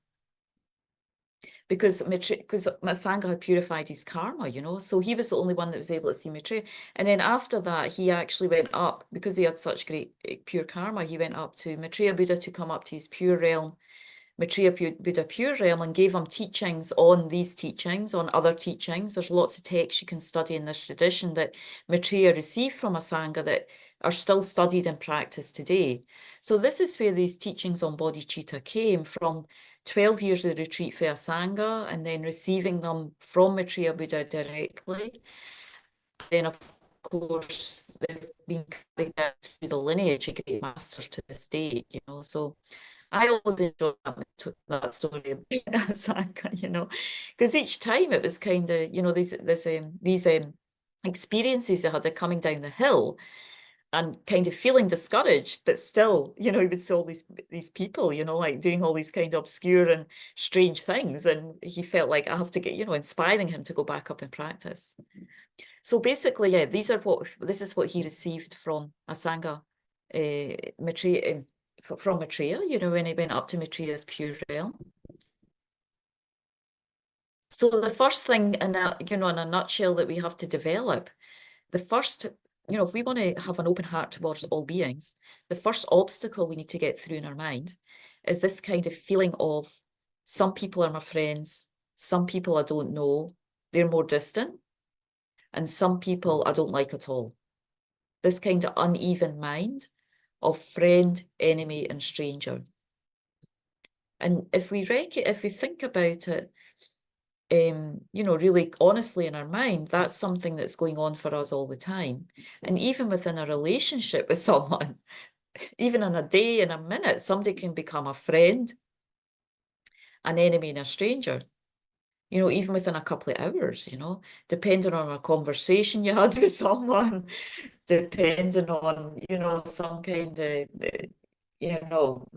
Because Masanga had purified his karma, you know, so he was the only one that was able to see Maitreya. And then after that, he actually went up, because he had such great pure karma, he went up to Maitreya Buddha to come up to his pure realm, Maitreya Buddha pure realm, and gave him teachings on these teachings, on other teachings. There's lots of texts you can study in this tradition that Maitreya received from Asanga that are still studied and practiced today. So this is where these teachings on bodhicitta came from. 12 years of retreat for Asanga, and then receiving them from Maitreya Buddha directly. Then, of course, they've been carried out through the lineage of great masters to this day, you know. So I always enjoy that story of Asanga, you know, because each time it was kind of, you know, these experiences I had of coming down the hill and kind of feeling discouraged, but still, you know, he would see all these people, you know, like doing all these kind of obscure and strange things. And he felt like I have to get, you know, inspiring him to go back up and practice. So basically, yeah, this is what he received from Asanga, Maitreya, from Maitreya, you know, when he went up to Maitreya's pure realm. So the first thing, in a nutshell, that we have to develop, the first you know, if we want to have an open heart towards all beings, the first obstacle we need to get through in our mind is this kind of feeling of some people are my friends, some people I don't know, they're more distant, and some people I don't like at all. This kind of uneven mind of friend, enemy, and stranger. And if we think about it, you know, really honestly in our mind, that's something that's going on for us all the time. And even within a relationship with someone, even in a day, in a minute, somebody can become a friend, an enemy, and a stranger. You know, even within a couple of hours, you know, depending on a conversation you had with someone, depending on, you know, some kind of, you know,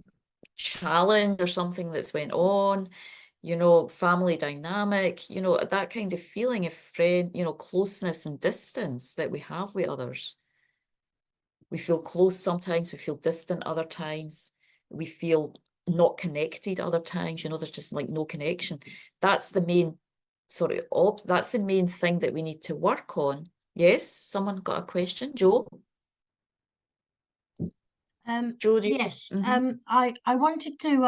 challenge or something that's went on, you know, family dynamic, you know, that kind of feeling of friend, you know, closeness and distance that we have with others. We feel close sometimes, we feel distant other times, we feel not connected other times, you know, there's just like no connection. That's the main that's the main thing that we need to work on. Yes, someone got a question? Joe? Joe, do you- Yes. Mhm. I wanted to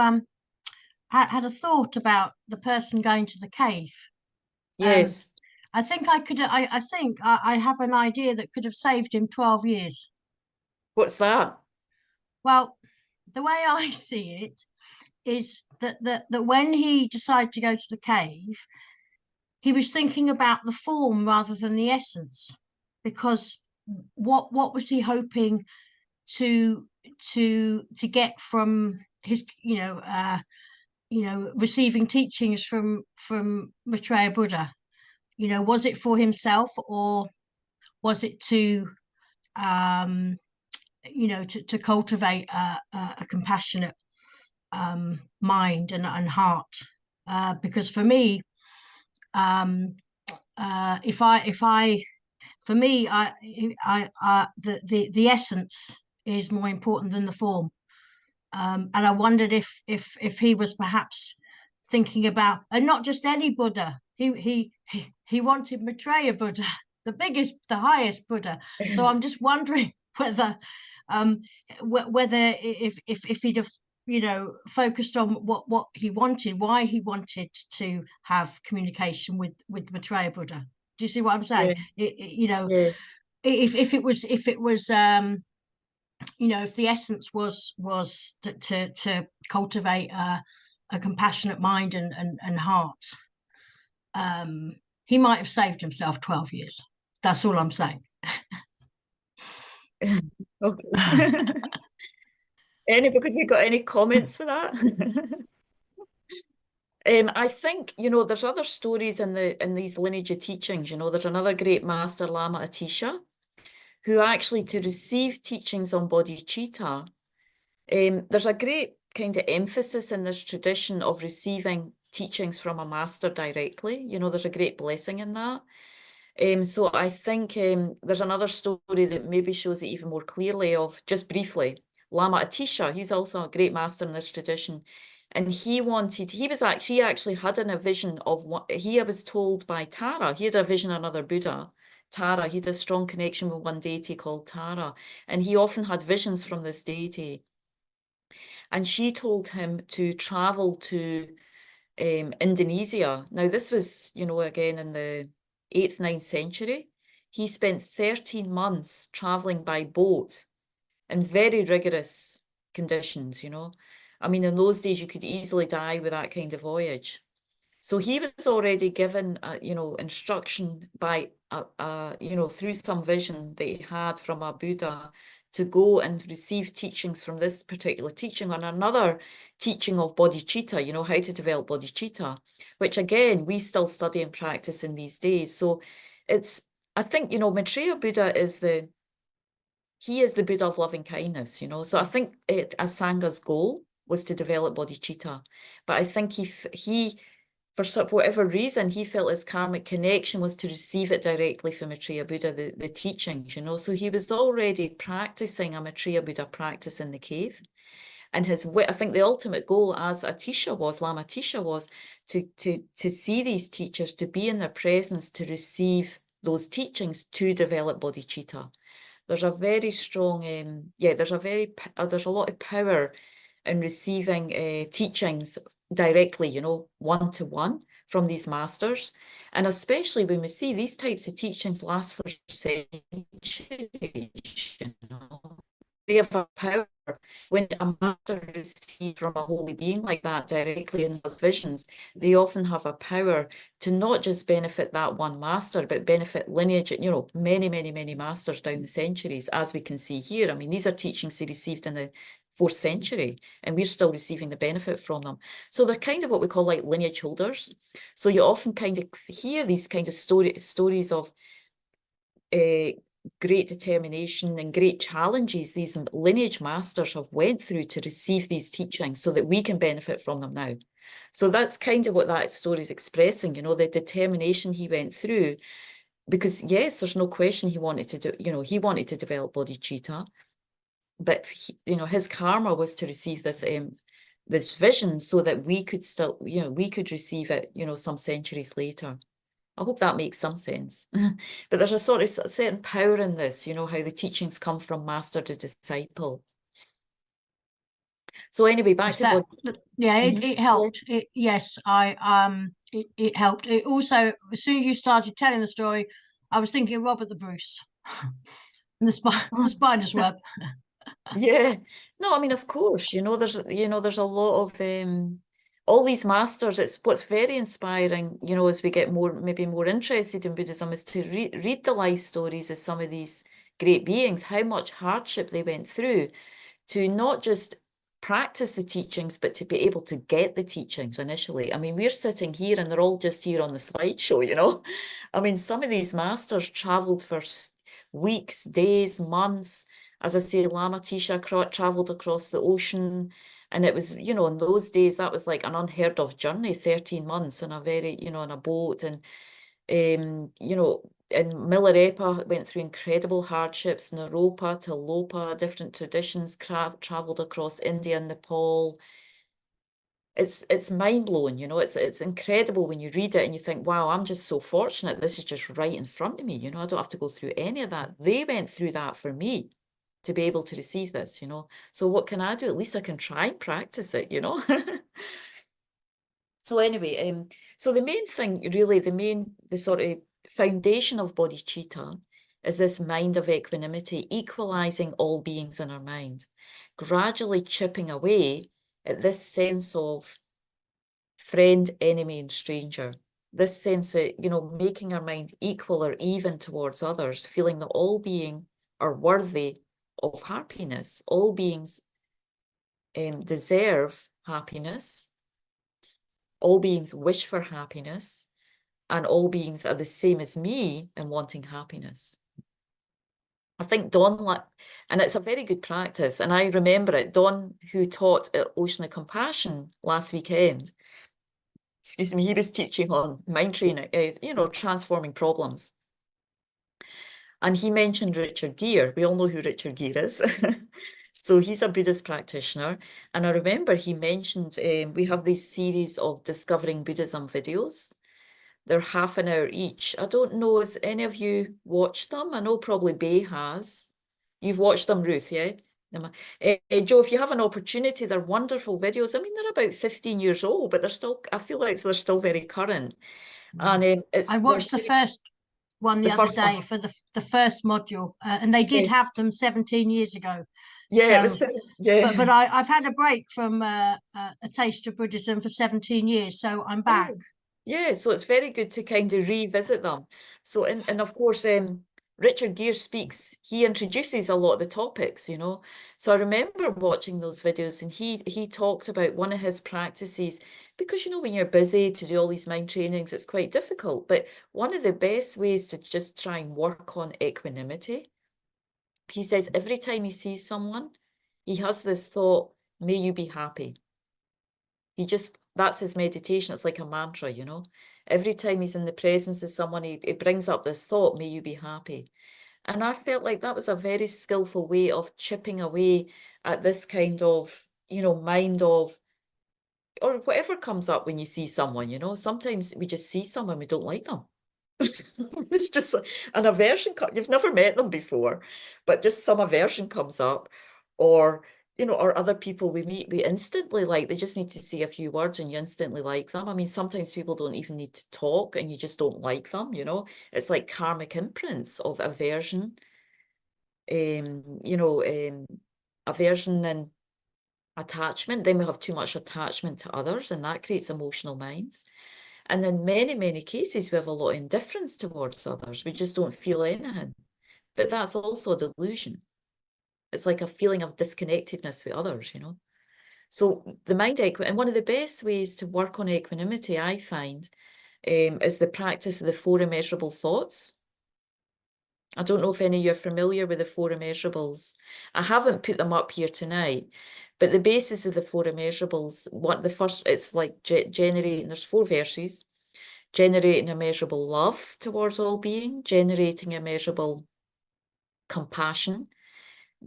I had a thought about the person going to the cave. Yes. I think I think I have an idea that could have saved him 12 years. What's that? Well, the way I see it is that when he decided to go to the cave, he was thinking about the form rather than the essence, because what was he hoping to get from his receiving teachings from Maitreya Buddha? You know, was it for himself, or was it to to cultivate a compassionate mind and heart? Because for me, the essence is more important than the form. And I wondered if he was perhaps thinking about, and not just any Buddha. He wanted Maitreya Buddha, the highest Buddha. So I'm just wondering whether if he'd have, you know, focused on what he wanted, why he wanted to have communication with Maitreya Buddha. Do you see what I'm saying? You know, Yeah. if it was you know, if the essence was to cultivate a compassionate mind and heart, he might have saved himself 12 years. That's all I'm saying. Okay. Because you got any comments for that? I think, you know, there's other stories in these lineage of teachings. You know, there's another great master, Lama Atisha, who actually, to receive teachings on bodhicitta, there's a great kind of emphasis in this tradition of receiving teachings from a master directly. You know, there's a great blessing in that. So I think there's another story that maybe shows it even more clearly, of just briefly, Lama Atisha. He's also a great master in this tradition. And he actually had a vision of what he was told by Tara. He had a vision of another Buddha, Tara. He had a strong connection with one deity called Tara. And he often had visions from this deity. And she told him to travel to Indonesia. Now, this was, you know, again in the 8th, 9th century. He spent 13 months traveling by boat in very rigorous conditions, you know. I mean, in those days, you could easily die with that kind of voyage. So he was already given, you know, instruction by, you know, through some vision that he had from a Buddha, to go and receive teachings from this particular teaching on another teaching of bodhicitta, you know, how to develop bodhicitta, which again, we still study and practice in these days. So I think, you know, Maitreya Buddha he is the Buddha of loving kindness, you know. So I think Asanga's goal was to develop bodhicitta, but I think he for whatever reason, he felt his karmic connection was to receive it directly from Maitreya Buddha, the teachings, you know. So he was already practicing a Maitreya Buddha practice in the cave. And I think the ultimate goal, as Lama Atisha was, to see these teachers, to be in their presence, to receive those teachings, to develop bodhicitta. There's a very strong, there's a lot of power in receiving teachings directly, you know, one-to-one from these masters. And especially when we see these types of teachings last for centuries, you know, they have a power. When a master receives from a holy being like that directly in those visions, they often have a power to not just benefit that one master, but benefit lineage, you know, many, many, many masters down the centuries, as we can see here. I mean, these are teachings he received in the 4th century, and we're still receiving the benefit from them. So they're kind of what we call like lineage holders. So you often kind of hear these kind of stories of great determination and great challenges these lineage masters have went through to receive these teachings so that we can benefit from them now. So that's kind of what that story is expressing, you know, the determination he went through, because yes, there's no question he wanted to do, you know, he wanted to develop bodhicitta, but he, you know, his karma was to receive this this vision so that we could still, you know, we could receive it, you know, some centuries later. I hope that makes some sense. But there's a sort of certain power in this, you know, how the teachings come from master to disciple. So anyway, back Is to that, body. yeah, Mhm. it helped. Yes, it helped. It also, as soon as you started telling the story, I was thinking of Robert the Bruce and the spider's web. Yeah. No, I mean, of course, you know, there's a lot of all these masters. It's what's very inspiring, you know, as we get maybe more interested in Buddhism, is to read the life stories of some of these great beings, how much hardship they went through to not just practice the teachings, but to be able to get the teachings initially. I mean, we're sitting here and they're all just here on the slideshow, you know. I mean, some of these masters traveled for weeks, days, months. As I say, Lama Tisha traveled across the ocean. And it was, you know, in those days, that was like an unheard of journey, 13 months in a very, you know, in a boat. And, you know, and Milarepa went through incredible hardships. Naropa to Lopa, different traditions traveled across India and Nepal. It's mind-blowing, you know, it's incredible when you read it and you think, wow, I'm just so fortunate. This is just right in front of me, you know, I don't have to go through any of that. They went through that for me to be able to receive this, you know. So what can I do? At least I can try and practice it, you know. So anyway, so the main thing, really, the sort of foundation of bodhicitta is this mind of equanimity, equalizing all beings in our mind, gradually chipping away at this sense of friend, enemy, and stranger. This sense of, you know, making our mind equal or even towards others, feeling that all beings are worthy of happiness. All beings deserve happiness. All beings wish for happiness, and all beings are the same as me in wanting happiness. I think Don, and it's a very good practice, and I remember it, Don, who taught at Ocean of Compassion last weekend, excuse me, he was teaching on mind training, you know, transforming problems. And he mentioned Richard Gere. We all know who Richard Gere is. So he's a Buddhist practitioner. And I remember he mentioned we have this series of Discovering Buddhism videos. They're half an hour each. I don't know, has any of you watched them? I know probably Bay has. You've watched them, Ruth, yeah? Joe, if you have an opportunity, they're wonderful videos. I mean, they're about 15 years old, but they're still, I feel like they're still very current. And I watched the first one the other first one. day for the first module, and they did Yeah. have them 17 years ago. Yeah, So, yeah. but I've had a break from a taste of Buddhism for 17 years, so I'm back. Oh, yeah, so it's very good to kind of revisit them. So, and of course, Richard Gere speaks, he introduces a lot of the topics, you know. So I remember watching those videos, and he talks about one of his practices, because, you know, when you're busy to do all these mind trainings, it's quite difficult. But one of the best ways to just try and work on equanimity, he says every time he sees someone, he has this thought, may you be happy. That's his meditation. It's like a mantra, you know. Every time he's in the presence of someone, he brings up this thought, may you be happy. And I felt like that was a very skillful way of chipping away at this kind of, you know, mind of, or whatever comes up when you see someone, you know. Sometimes we just see someone, we don't like them. It's just an aversion. You've never met them before, but just some aversion comes up, or or other people we meet, we instantly like. They just need to say a few words, and you instantly like them. I mean, sometimes people don't even need to talk, and you just don't like them. It's like karmic imprints of aversion. Aversion and attachment. Then we have too much attachment to others, and that creates emotional minds. And in many, many cases, we have a lot of indifference towards others. We just don't feel anything. But that's also a delusion. It's like a feeling of disconnectedness with others, So the mind and one of the best ways to work on equanimity, I find, is the practice of the 4 immeasurable thoughts. I don't know if any of you are familiar with the 4 immeasurables. I haven't put them up here tonight, but the basis of the 4 immeasurables, the first, it's like generating, there's 4 verses, generating immeasurable love towards all being, generating immeasurable compassion,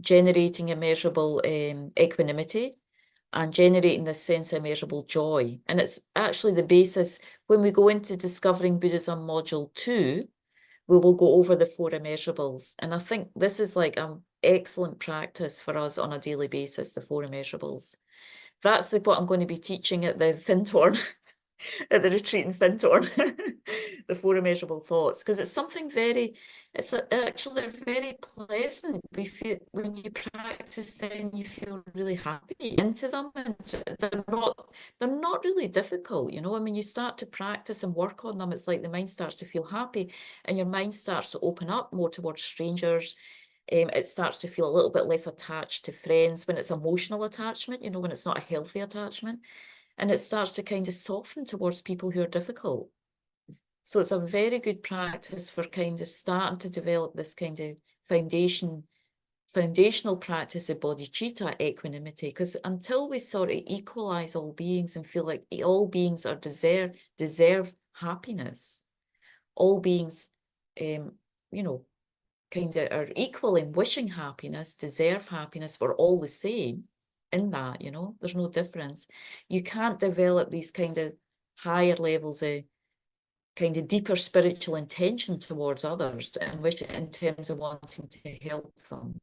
generating immeasurable equanimity, and generating this sense of immeasurable joy. And it's actually the basis, when we go into Discovering Buddhism Module 2, we will go over the 4 immeasurables. And I think this is like an excellent practice for us on a daily basis, the 4 immeasurables. That's what I'm going to be teaching at the Fintorn, at the retreat in Fintorn, the 4 immeasurable thoughts, because it's something actually very pleasant. When you practice them, you feel really happy into them, and they're not really difficult, I mean, you start to practice and work on them, it's like the mind starts to feel happy, and your mind starts to open up more towards strangers. It starts to feel a little bit less attached to friends when it's emotional attachment, when it's not a healthy attachment. And it starts to kind of soften towards people who are difficult. So it's a very good practice for kind of starting to develop this kind of foundational practice of bodhicitta, equanimity, because until we sort of equalize all beings and feel like all beings deserve happiness, all beings, kind of are equal in wishing happiness, deserve happiness, we're all the same in that, there's no difference. You can't develop these kind of higher levels of kind of deeper spiritual intention towards others and wish in terms of wanting to help them,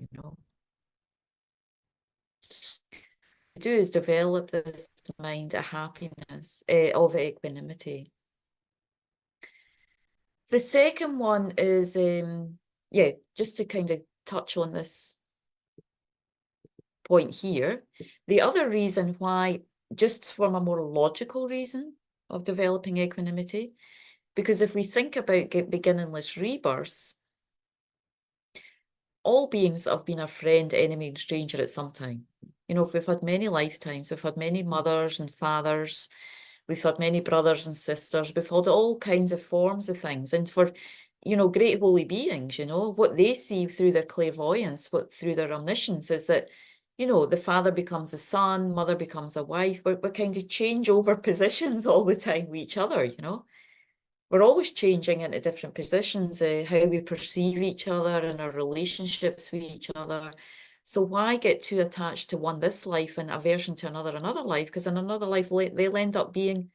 To do is develop this mind of happiness, of equanimity. The second one is, just to kind of touch on this point here. The other reason why, just from a more logical reason of developing equanimity, because if we think about beginningless rebirths, all beings have been a friend, enemy, and stranger at some time. If we've had many lifetimes, we've had many mothers and fathers, we've had many brothers and sisters, we've had all kinds of forms of things. And for, great holy beings, what they see through their clairvoyance, through their omniscience is that, the father becomes a son, mother becomes a wife. We're kind of change over positions all the time with each other, We're always changing into different positions, how we perceive each other and our relationships with each other. So why get too attached to one this life and aversion to another life? Because in another life, they'll end up being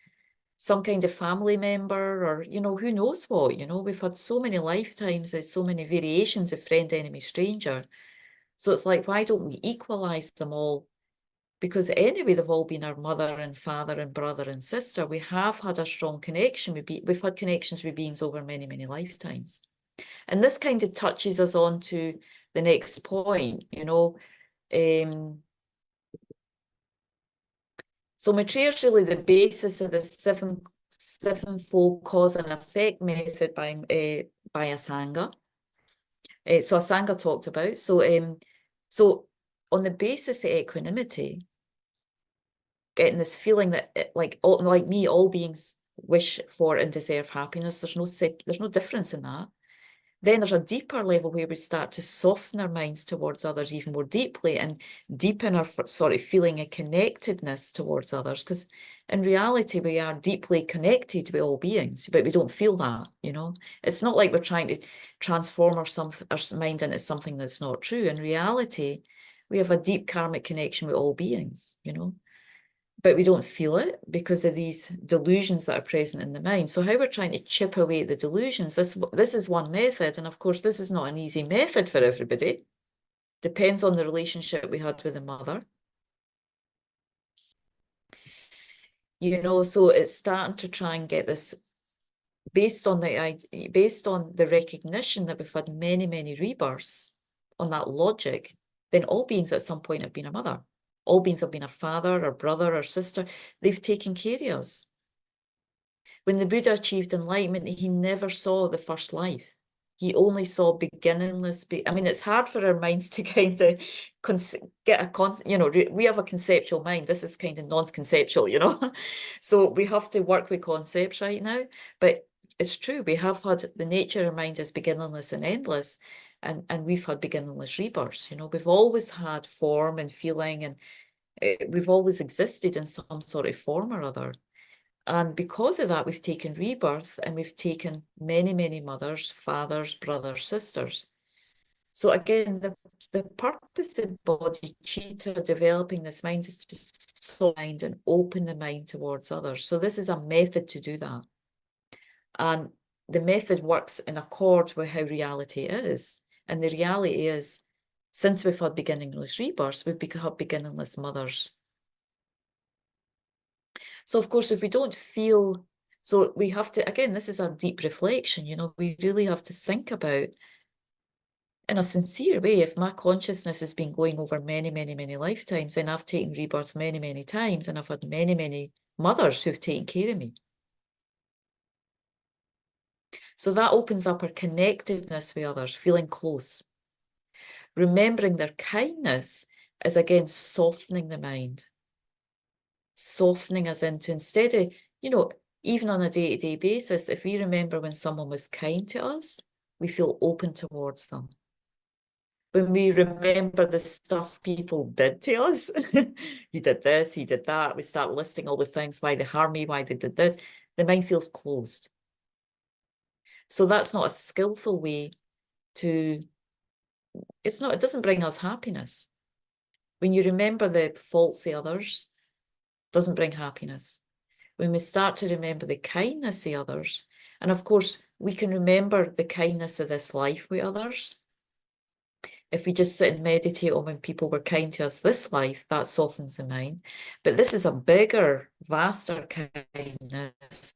some kind of family member or, who knows what, We've had so many lifetimes, there's so many variations of friend, enemy, stranger. So it's like, why don't we equalize them all? Because anyway, they've all been our mother and father and brother and sister. We have had a strong connection. We've had connections with beings over many, many lifetimes. And this kind of touches us on to the next point, So Maitreya is really the basis of the sevenfold cause and effect method by Asanga. So Asanga talked about. So on the basis of equanimity, getting this feeling that like me, all beings wish for and deserve happiness. There's no difference in that. Then there's a deeper level where we start to soften our minds towards others even more deeply and deepen our sort of feeling of connectedness towards others. Because in reality, we are deeply connected with all beings, but we don't feel that, It's not like we're trying to transform our mind into something that's not true. In reality, we have a deep karmic connection with all beings, but we don't feel it because of these delusions that are present in the mind. So how we're trying to chip away at the delusions, this is one method. And of course, this is not an easy method for everybody. Depends on the relationship we had with the mother. You know, so it's starting to try and get this based on the recognition that we've had many, many rebirths on that logic, then all beings at some point have been a mother. All beings have been a father or brother or sister. They've taken care of us. When the Buddha achieved enlightenment, he never saw the first life. He only saw beginningless. I mean, it's hard for our minds to kind of we have a conceptual mind. This is kind of non-conceptual, you know. So we have to work with concepts right now. But it's true, we have had the nature of our mind is beginningless and endless, and we've had beginningless rebirths. You know, we've always had form and feeling, and we've always existed in some sort of form or other. And because of that, we've taken rebirth, and we've taken many, many mothers, fathers, brothers, sisters. So again, the purpose of bodhicitta, developing this mind, is to soften the mind and open the mind towards others. So this is a method to do that. And the method works in accord with how reality is. And the reality is, since we've had beginningless rebirths, we've had beginningless mothers. So of course, if we don't feel, so we have to, again, this is a deep reflection, you know, we really have to think about, in a sincere way, if my consciousness has been going over many, many, many lifetimes, then I've taken rebirth many, many times, and I've had many, many mothers who've taken care of me. So that opens up our connectedness with others, feeling close. Remembering their kindness is, again, softening the mind. Softening us into, instead of, you know, even on a day-to-day basis, if we remember when someone was kind to us, we feel open towards them. When we remember the stuff people did to us, he did this, he did that, we start listing all the things, why they harmed me, why they did this, the mind feels closed. So that's not a skillful way to, it doesn't bring us happiness. When you remember the faults of others, it doesn't bring happiness. When we start to remember the kindness of others, and of course, we can remember the kindness of this life with others. If we just sit and meditate on when people were kind to us this life, that softens the mind. But this is a bigger, vaster kindness.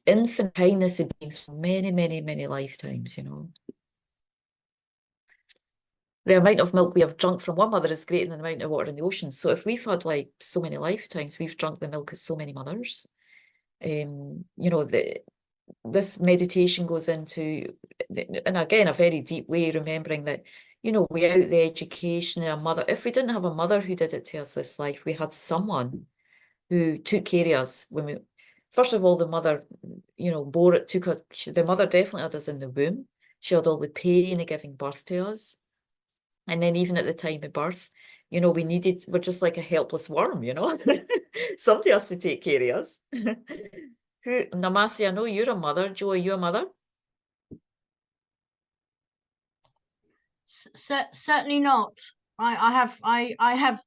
Infinite kindness of beings for many, many, many lifetimes, you know. The amount of milk we have drunk from one mother is greater than the amount of water in the ocean. So if we've had like so many lifetimes, we've drunk the milk of so many mothers. You know, this meditation goes into, and again, a very deep way, remembering that, you know, without the education of a mother, if we didn't have a mother who did it to us this life, we had someone who took care of us when we, first of all, the mother, you know, took us, the mother definitely had us in the womb. She had all the pain of giving birth to us. And then even at the time of birth, you know, we're just like a helpless worm, you know. Somebody has to take care of us. Namasi, I know you're a mother. Jo, are you a mother? Certainly not. I have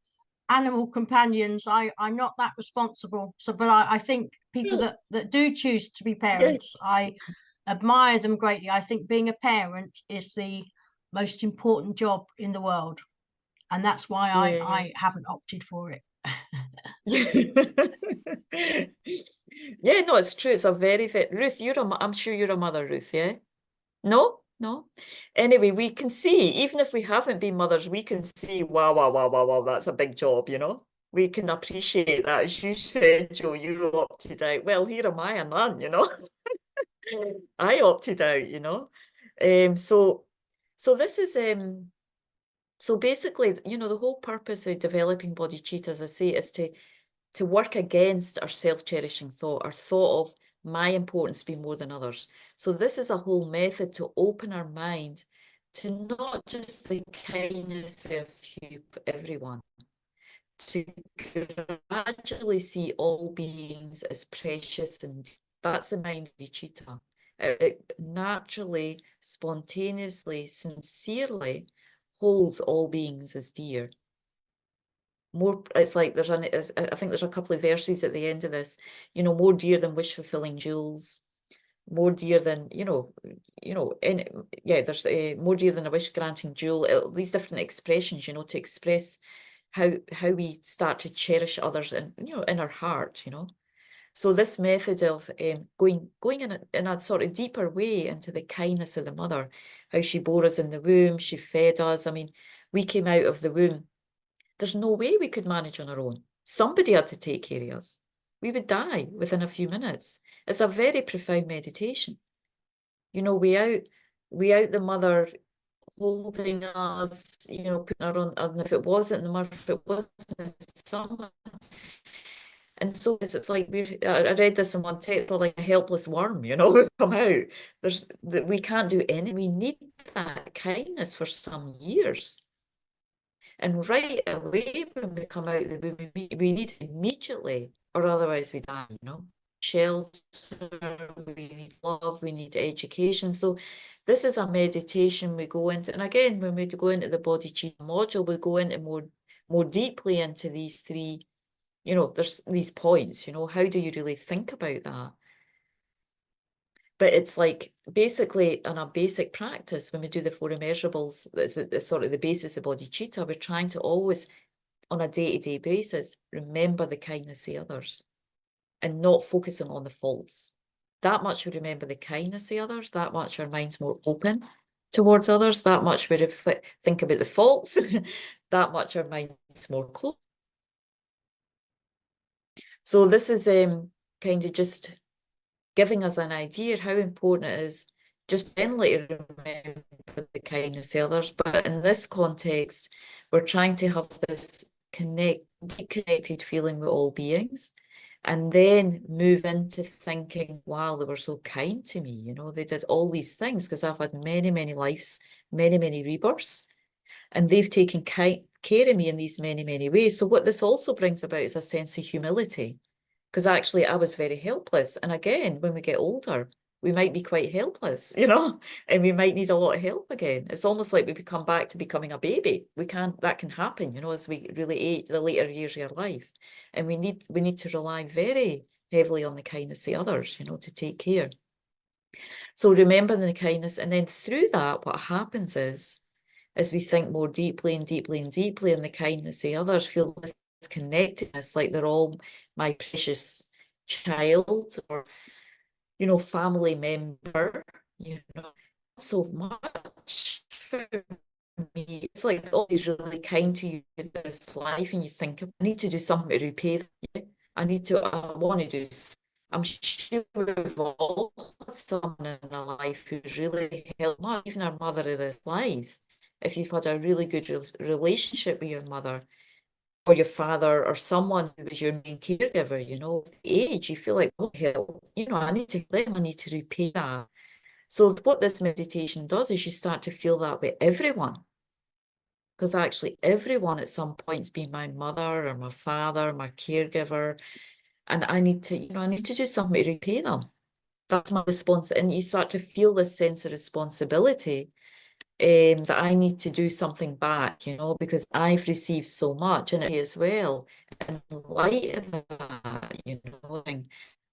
animal companions. I'm not that responsible. So, but I think people that do choose to be parents, I admire them greatly. I think being a parent is the most important job in the world, and that's why I haven't opted for it. Yeah, no, it's true. It's a very fit. Ruth, I'm sure you're a mother, Ruth, yeah? No? Anyway, we can see, even if we haven't been mothers, we can see, wow, that's a big job, you know? We can appreciate that. As you said, Jo, you opted out. Well, here am I, a nun, you know? I opted out, you know? So this is, so basically, you know, the whole purpose of developing bodhicitta, as I say, is to work against our self-cherishing thought, our thought of my importance being more than others. So this is a whole method to open our mind to not just the kindness of everyone, to gradually see all beings as precious, and that's the mind of bodhicitta. It naturally, spontaneously, sincerely holds all beings as dear. more, it's like there's I think there's a couple of verses at the end of this, you know, more dear than wish fulfilling jewels, more dear than, there's more dear than a wish granting jewel, these different expressions, you know, to express how we start to cherish others and, you know, in our heart, you know. So this method of going in a sort of deeper way into the kindness of the mother, how she bore us in the womb, she fed us. I mean, we came out of the womb. There's no way we could manage on our own. Somebody had to take care of us. We would die within a few minutes. It's a very profound meditation. You know, we out the mother holding us, you know, putting her on, and if it wasn't the mother, if it wasn't someone. And so it's like I read this in one text, like a helpless worm, you know, we come out. We can't do any. We need that kindness for some years. And right away when we come out, we need it immediately, or otherwise we die, you know. Shelter, we need love, we need education. So this is a meditation we go into. And again, when we go into the bodhicitta module, we go into more deeply into these three, you know, there's these points, you know, how do you really think about that? But it's like basically on a basic practice, when we do the four immeasurables, that's sort of the basis of bodhicitta, we're trying to always, on a day-to-day basis, remember the kindness of others and not focusing on the faults. That much we remember the kindness of others, that much our mind's more open towards others, that much we think about the faults, that much our mind's more closed. So this is kind of just giving us an idea how important it is just generally to remember the kindness of others. But in this context, we're trying to have this deep connected feeling with all beings, and then move into thinking, wow, they were so kind to me. You know, they did all these things because I've had many, many lives, many, many rebirths, and they've taken care of me in these many, many ways. So what this also brings about is a sense of humility, because actually I was very helpless. And again, when we get older, we might be quite helpless, you know, and we might need a lot of help again. It's almost like we come back to becoming a baby. That can happen, you know, as we really age, the later years of our life. And we need to rely very heavily on the kindness of others, you know, to take care. So remembering the kindness, and then through that, what happens is, as we think more deeply and deeply and deeply in the kindness of others, feel this connectedness, like they're all my precious child or, you know, family member, you know, so much for me. It's like always really kind to you in this life, and you think, I need to do something to repay them. I want to do. I'm sure we've all had someone in our life who's really helped, not even our mother of this life. If you've had a really good relationship with your mother or your father or someone who was your main caregiver, you know, with age, you feel like, oh, hell, you know, I need to help them, I need to repay that. So what this meditation does is you start to feel that with everyone. Because actually everyone at some point's been my mother or my father, my caregiver, and I need to do something to repay them. That's my response. And you start to feel this sense of responsibility that I need to do something back, you know, because I've received so much and as well. And in light of that, you know,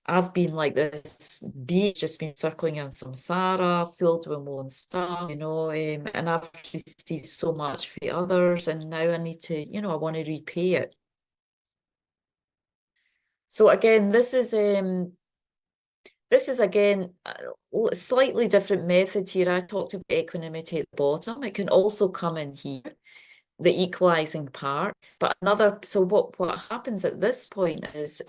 I've been like this bee, just been circling in samsara, filled with my own stuff, you know, and I've received so much for others, and now I need to, you know, I want to repay it. So again, this is again a slightly different method here. I talked about equanimity at the bottom. It can also come in here, the equalizing part. But so what happens at this point is,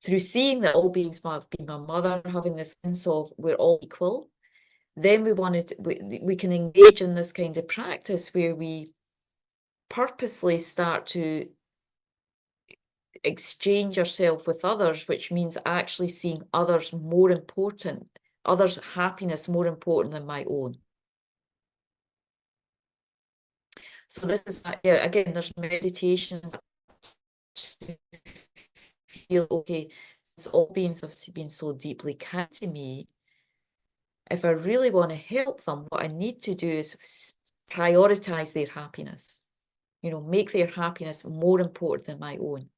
through seeing that all beings have been my mother, having this sense of we're all equal, then we can engage in this kind of practice where we purposely start to exchange yourself with others, which means actually seeing others more important, others' happiness more important than my own. So this is, yeah, again, there's meditations to feel, okay, since all beings have been so deeply kind to me, if I really want to help them, what I need to do is prioritize their happiness. you know, make their happiness more important than my own.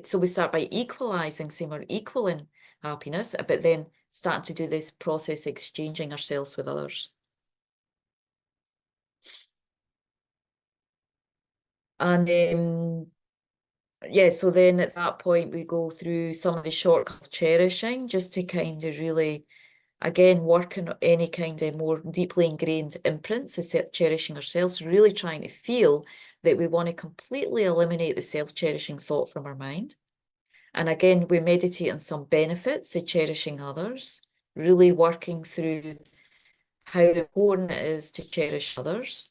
So we start by equalizing, saying we're equal in happiness, but then starting to do this process, exchanging ourselves with others. And yeah, so then at that point we go through some of the short cherishing, just to kind of really, again, work on any kind of more deeply ingrained imprints, cherishing ourselves, really trying to feel that we want to completely eliminate the self-cherishing thought from our mind. And again, we meditate on some benefits of cherishing others, really working through how important it is to cherish others.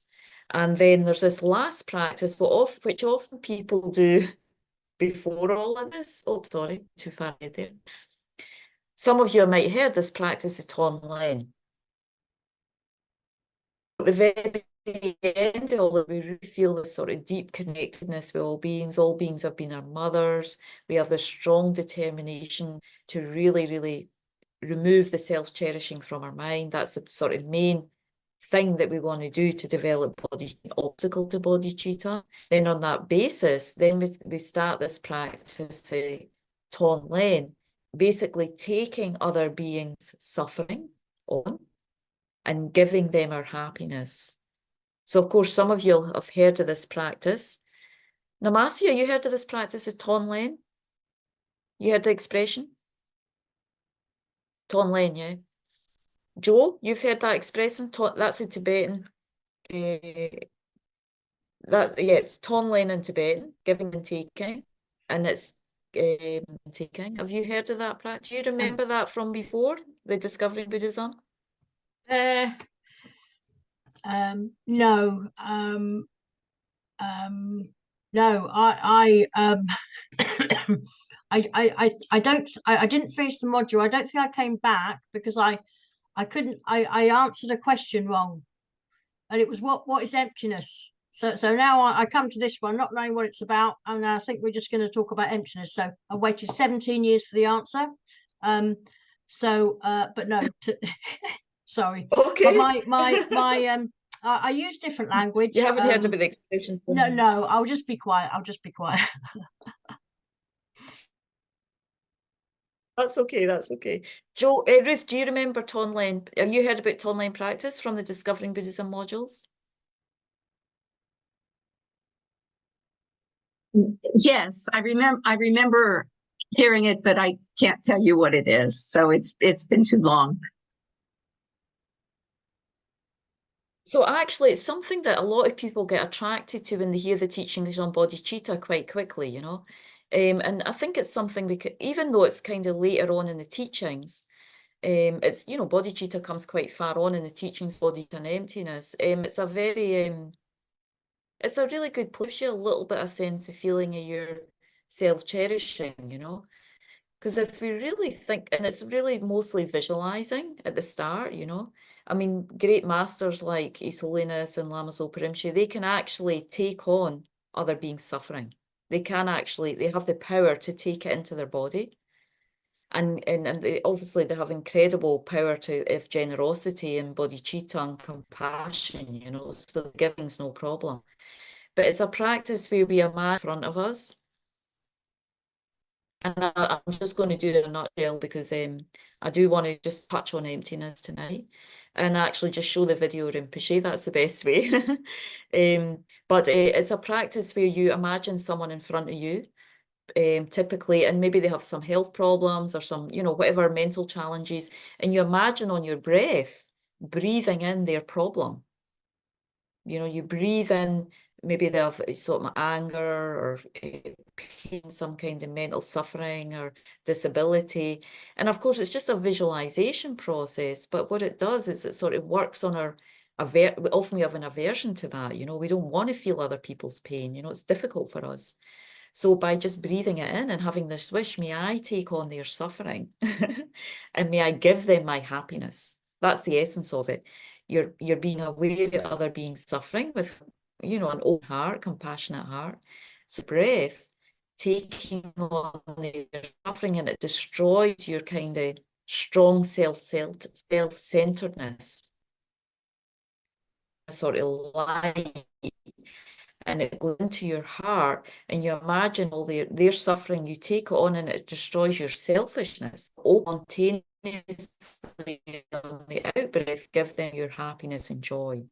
And then there's this last practice, which often people do before all of this. Oh, sorry, too far ahead there. Some of you might have heard this practice of Tonlen. At the very end of all it, we really feel this sort of deep connectedness with all beings. All beings have been our mothers. We have this strong determination to really, really remove the self-cherishing from our mind. That's the sort of main thing that we want to do to develop obstacle to bodhicitta. Then on that basis, then we start this practice of Tonlen, basically taking other beings' suffering on and giving them our happiness. So of course, some of you have heard of this practice. Namasia, you heard of this practice of Tonlen? You heard the expression? Tonlen, yeah. Joe, you've heard that expression? That's in Tibetan. It's Tonlen in Tibetan, giving and taking, and it's taking. Have you heard of that practice? Do you remember that from before the Discovering Buddhism? No. No, I didn't finish the module. I don't think I came back because I answered a question wrong, and it was what is emptiness. So now I come to this one not knowing what it's about, and I think we're just going to talk about emptiness. So I waited 17 years for the answer. But no, sorry. Okay. But I use different language. You haven't heard about the expression? No, I'll just be quiet. That's okay, that's okay. Joe, Ruth, do you remember Tonlen? Have you heard about Tonlen practice from the Discovering Buddhism modules? Yes, I remember hearing it, but I can't tell you what it is. So it's been too long. So actually, it's something that a lot of people get attracted to when they hear the teachings on bodhicitta quite quickly, you know. And I think it's something we could, even though it's kind of later on in the teachings, it's, you know, bodhicitta comes quite far on in the teachings, bodhicitta and emptiness. It's a very, it's a really good place, gives you a little bit of sense of feeling of your self-cherishing, you know. Because if we really think, and it's really mostly visualizing at the start, you know. I mean, great masters like His Holiness and Lama Zopa Rinpoche, they can actually take on other beings' suffering. They have the power to take it into their body. And obviously they have incredible power of generosity and bodhicitta and compassion, you know, so giving's no problem. But it's a practice where we imagine in front of us. And I'm just going to do it in a nutshell because I do want to just touch on emptiness tonight and actually just show the video Rinpoche. That's the best way. But it's a practice where you imagine someone in front of you, typically, and maybe they have some health problems or some, you know, whatever mental challenges, and you imagine on your breath, breathing in their problem. You know, you breathe in, maybe they have sort of anger or pain, some kind of mental suffering or disability. And of course, it's just a visualization process. But what it does is it sort of works on our, often we have an aversion to that. You know, we don't want to feel other people's pain. You know, it's difficult for us. So by just breathing it in and having this wish, may I take on their suffering and may I give them my happiness. That's the essence of it. You're being aware of other beings suffering with, you know, an open heart, compassionate heart. So breath, taking on their suffering, and it destroys your kind of strong self-centeredness. Sort of light. and it goes into your heart, and you imagine all their suffering, you take it on, and it destroys your selfishness. Spontaneously on the out breath, give them your happiness and joy.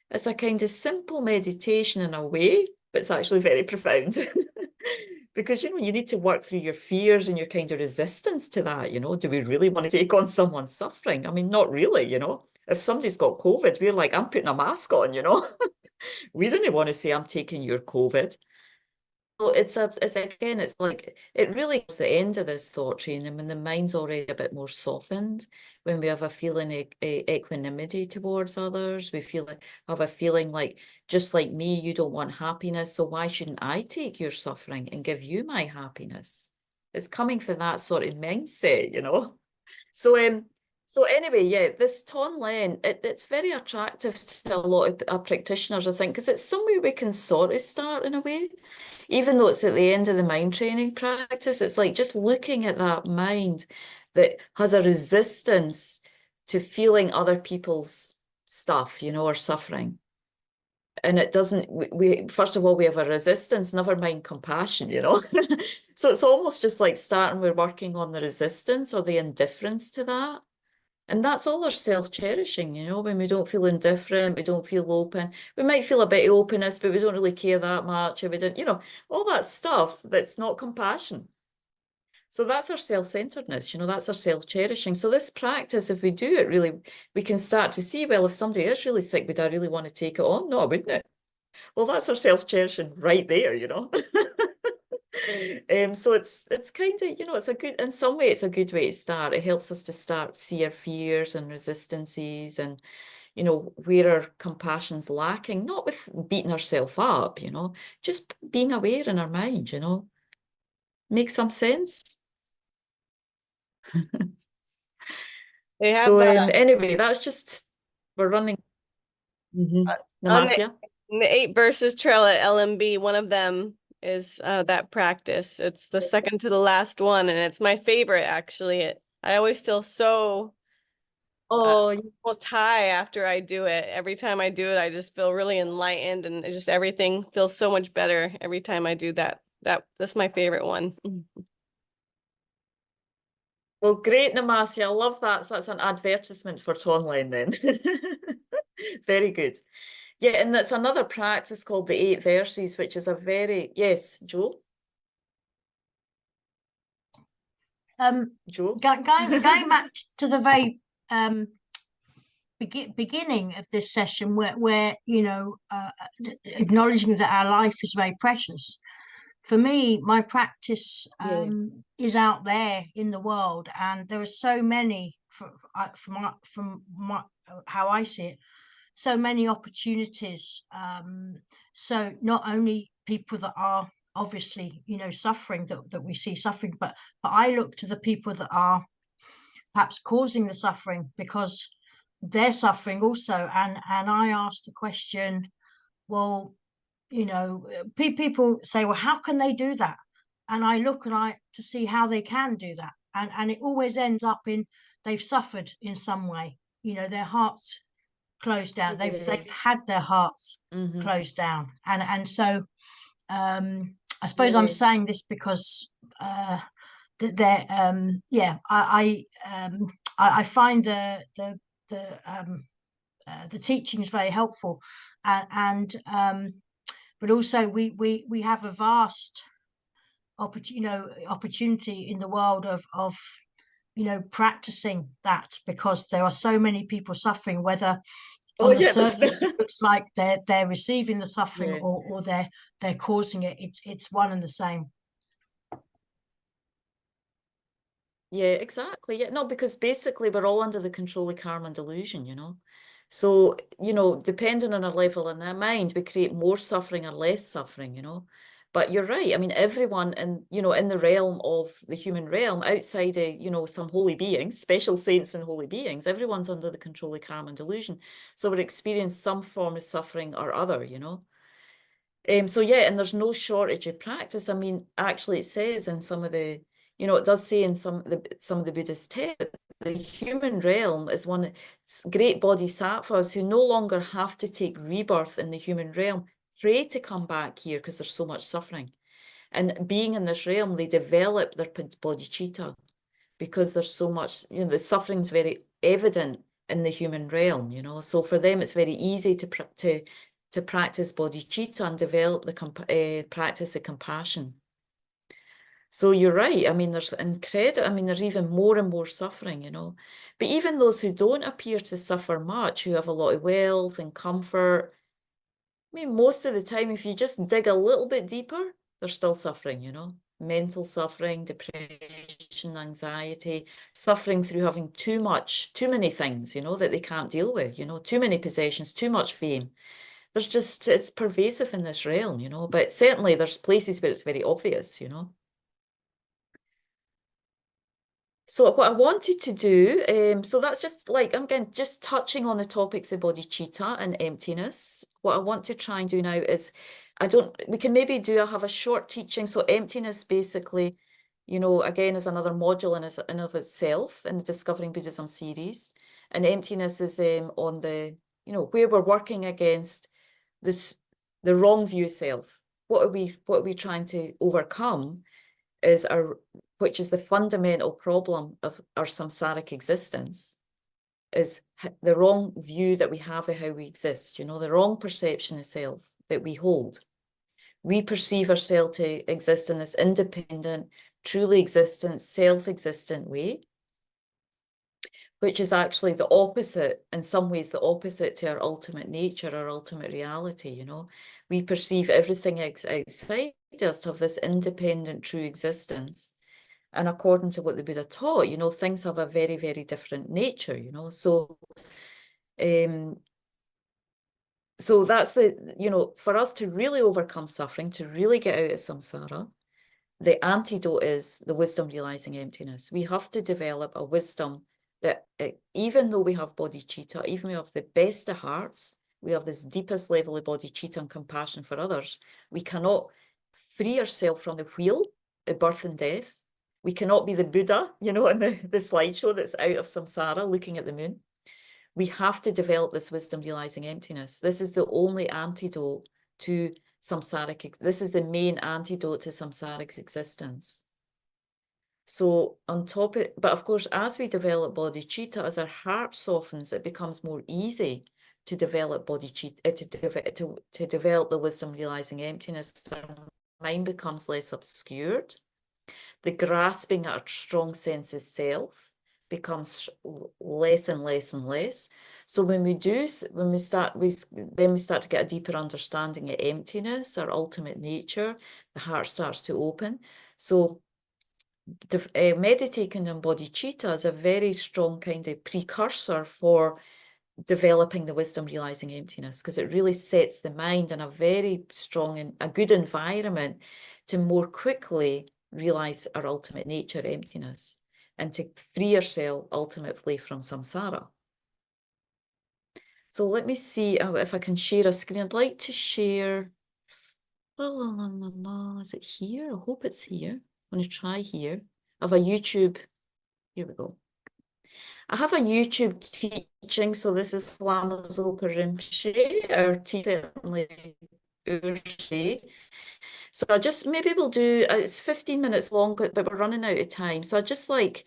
It's a kind of simple meditation in a way, but it's actually very profound. Because, you need to work through your fears and your kind of resistance to that, Do we really want to take on someone's suffering? I mean, not really, If somebody's got COVID, we're like, I'm putting a mask on, We didn't want to say, I'm taking your COVID. So it's again, it's like, it really is the end of this thought training when the mind's already a bit more softened, when we have a feeling of equanimity towards others, we have a feeling like, just like me, you don't want happiness, so why shouldn't I take your suffering and give you my happiness? It's coming from that sort of mindset, So anyway, yeah, this Tonlen, it's very attractive to a lot of practitioners, I think, because it's somewhere we can sort of start in a way. Even though it's at the end of the mind training practice, it's like just looking at that mind that has a resistance to feeling other people's stuff, or suffering. And it doesn't, we first of all, we have a resistance, never mind compassion, So it's almost just like we're working on the resistance or the indifference to that. And that's all our self-cherishing, when we don't feel indifferent, we don't feel open. We might feel a bit of openness, but we don't really care that much. Or we don't, all that stuff that's not compassion. So that's our self-centeredness, that's our self-cherishing. So this practice, if we do it really, we can start to see, well, if somebody is really sick, would I really want to take it on? No, I wouldn't. Well, that's our self-cherishing right there, So it's kind of, it's a good, in some way, it's a good way to start. It helps us to start see our fears and resistances and, where our compassion's lacking, not with beating ourselves up, just being aware in our mind, Make some sense? They have So anyway, that's just, we're running. on Namaste. the 8 Verses Trail at LMB, one of them is that practice. It's the second to the last one, and it's my favorite, actually. I always feel so almost high after I do it. Every time I do it, I just feel really enlightened, and just everything feels so much better every time I do that. That's my favorite one. Well, great, Namaste. I love that. So that's an advertisement for Tonline then. Very good. Yeah, and that's another practice called the 8 Verses, which is a very, yes, Joe? Joe? Going back to the very beginning of this session, where acknowledging that our life is very precious. For me, my practice is out there in the world, and there are so many, from how I see it, so many opportunities. So not only people that are obviously, suffering, that we see suffering, but I look to the people that are perhaps causing the suffering, because they're suffering also. And I ask the question, well, people say, well, how can they do that? And I look to see how they can do that. And it always ends up in, they've suffered in some way, their hearts closed down. They've had their hearts closed down. And so I suppose I'm saying this because they're I find the teachings very helpful, and but also we have a vast opportunity in the world of practicing that, because there are so many people suffering, whether on the surface it looks like they're receiving the suffering or they're causing it. It's one and the same. Yeah, exactly. Yeah, no, because basically we're all under the control of karma and delusion, So, depending on our level in our mind, we create more suffering or less suffering, But you're right. I mean, everyone in the realm of the human realm, outside of, some holy beings, special saints and holy beings, everyone's under the control of karma and delusion. So we're experiencing some form of suffering or other, So yeah, and there's no shortage of practice. I mean, actually it says in some of the, it does say in some of the Buddhist texts, the human realm is one great bodhisattvas who no longer have to take rebirth in the human realm, pray to come back here because there's so much suffering. And being in this realm, they develop their bodhicitta because there's so much, the suffering's very evident in the human realm, So for them, it's very easy to practice bodhicitta and develop the practice of compassion. So you're right. I mean, there's there's even more and more suffering, But even those who don't appear to suffer much, who have a lot of wealth and comfort, I mean, most of the time, if you just dig a little bit deeper, they're still suffering, Mental suffering, depression, anxiety, suffering through having too many things, that they can't deal with, too many possessions, too much fame. It's pervasive in this realm, But certainly there's places where it's very obvious, So what I wanted to do, so that's just like, again, just touching on the topics of bodhicitta and emptiness. What I want to try and do now is, we can maybe have a short teaching. So emptiness basically, again, is another module in of itself in the Discovering Buddhism series. And emptiness is on the, where we're working against the wrong view of self. What are we trying to overcome which is the fundamental problem of our samsaric existence, is the wrong view that we have of how we exist, the wrong perception of self that we hold. We perceive ourselves to exist in this independent, truly existent, self-existent way, which is actually the opposite, in some ways, the opposite to our ultimate nature, our ultimate reality, We perceive everything outside us to have this independent, true existence. And according to what the Buddha taught, things have a very, very different nature, So, so that's for us to really overcome suffering, to really get out of samsara, the antidote is the wisdom realizing emptiness. We have to develop a wisdom that even though we have bodhicitta, even we have the best of hearts, we have this deepest level of bodhicitta and compassion for others, we cannot free ourselves from the wheel of birth and death. We cannot be the Buddha, in the slideshow that's out of samsara looking at the moon. We have to develop this wisdom realizing emptiness. This is the only antidote to samsaric. This is the main antidote to samsaric existence. So but of course, as we develop bodhicitta, as our heart softens, it becomes more easy to develop bodhicitta, to develop the wisdom realizing emptiness. Our mind becomes less obscured. The grasping at a strong sense of self becomes less and less and less. So when we start to get a deeper understanding of emptiness, our ultimate nature, the heart starts to open. So meditating on bodhicitta is a very strong kind of precursor for developing the wisdom realizing emptiness, because it really sets the mind in a very strong and a good environment to more quickly realize our ultimate nature, emptiness, and to free ourselves ultimately from samsara. So let me see if I can share a screen. I'd like to share. Is it here? I hope it's here. I'm going to try here. I have a YouTube. Here we go. I have a YouTube teaching. So this is Lama Zopa Rinpoche, our teacher, So maybe we'll do, it's 15 minutes long, but we're running out of time. So I'd just like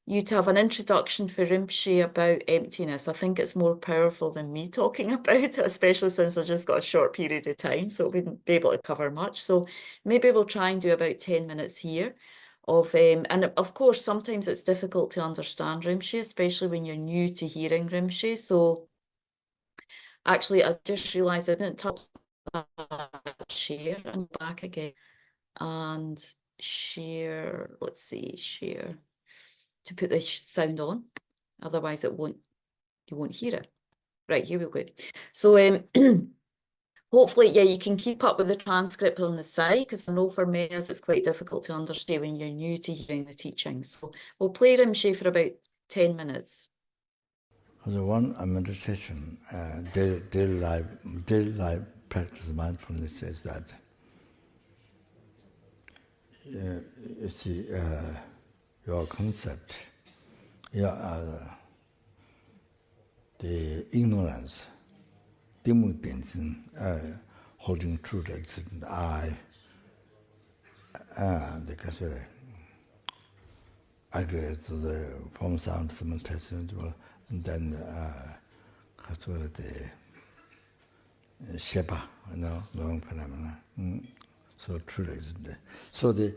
you to have an introduction for Rinpoche about emptiness. I think it's more powerful than me talking about it, especially since I've just got a short period of time, so we wouldn't be able to cover much. So maybe we'll try and do about 10 minutes here of, and of course, sometimes it's difficult to understand Rinpoche, especially when you're new to hearing Rinpoche. So actually, I just realized I didn't touch share and back again and share. Let's see, share to put the sound on, otherwise you won't hear it. Right, here we go. So hopefully, yeah, you can keep up with the transcript on the side, because I know for me it's quite difficult to understand when you're new to hearing the teaching. So we'll play Rinpoche for about 10 minutes. The one meditation, daily life practice mindfulness is that you see your concept the ignorance, holding true to existent I, the kasure. I go to the form sound simultaneously, and then the Sheba, long phenomena. So true existent. So the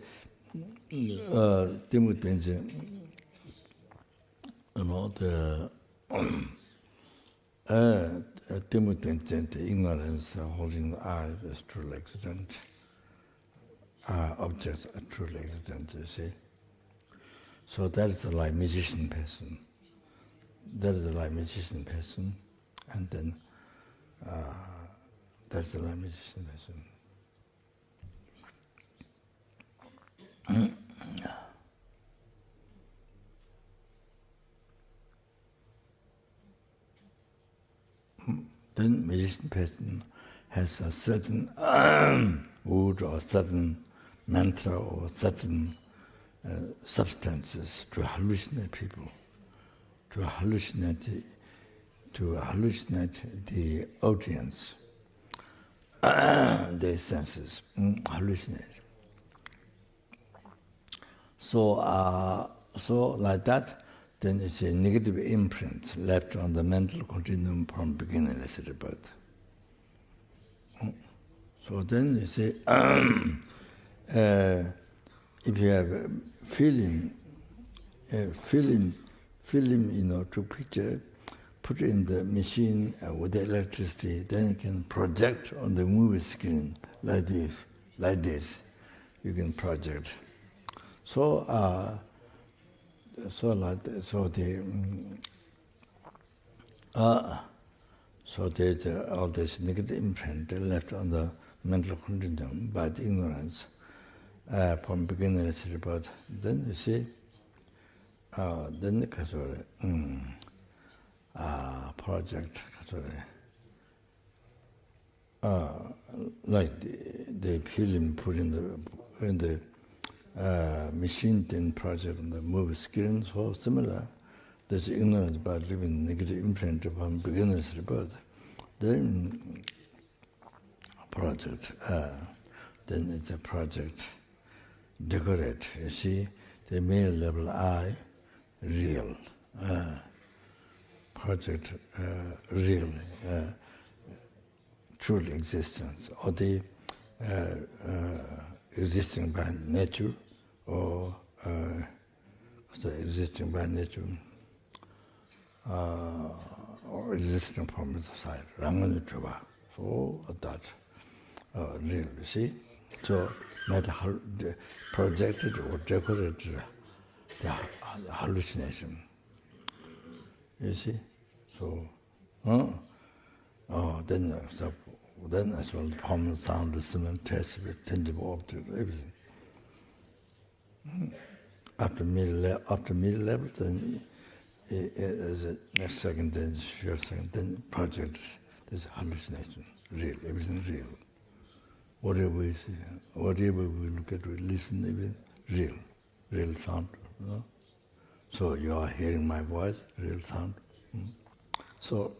Timu Tenzin, the Timu Tenzin, the ignorance holding the I is truly existent. Objects are truly existent, you see. So that is a like magician person. That is a like magician person, and then that's a like magician person. Then magician person has a certain wood or certain mantra or certain substances to hallucinate people, to hallucinate the audience, their senses, hallucinate. So, so like that, then it's a negative imprint left on the mental continuum from beginningless rebirth. So then you say, if you have a film, to picture, put it in the machine with the electricity, then it can project on the movie screen like this. You can project. So, there's all this negative imprint left on the mental continuum by the ignorance from beginningless rebirth. Then you see, then the project, like the film put in the machine, then project on the movie screen. So similar, there's ignorance by living negative imprint from beginner's rebirth. Then project, then it's a project decorate. You see, the male level I, real. Project real, truly existence, or the existing by nature, or existing by nature, or existing from the society. So that real, you see. So matter projected or decorated the hallucination. You see. So, then as well, the form, sound, the smell, taste, tangible object, everything. After middle level, then next second, then short second, then project. There's hallucination, real, everything real. Whatever we see, whatever we look at, we listen, everything real sound. So you are hearing my voice, real sound. So,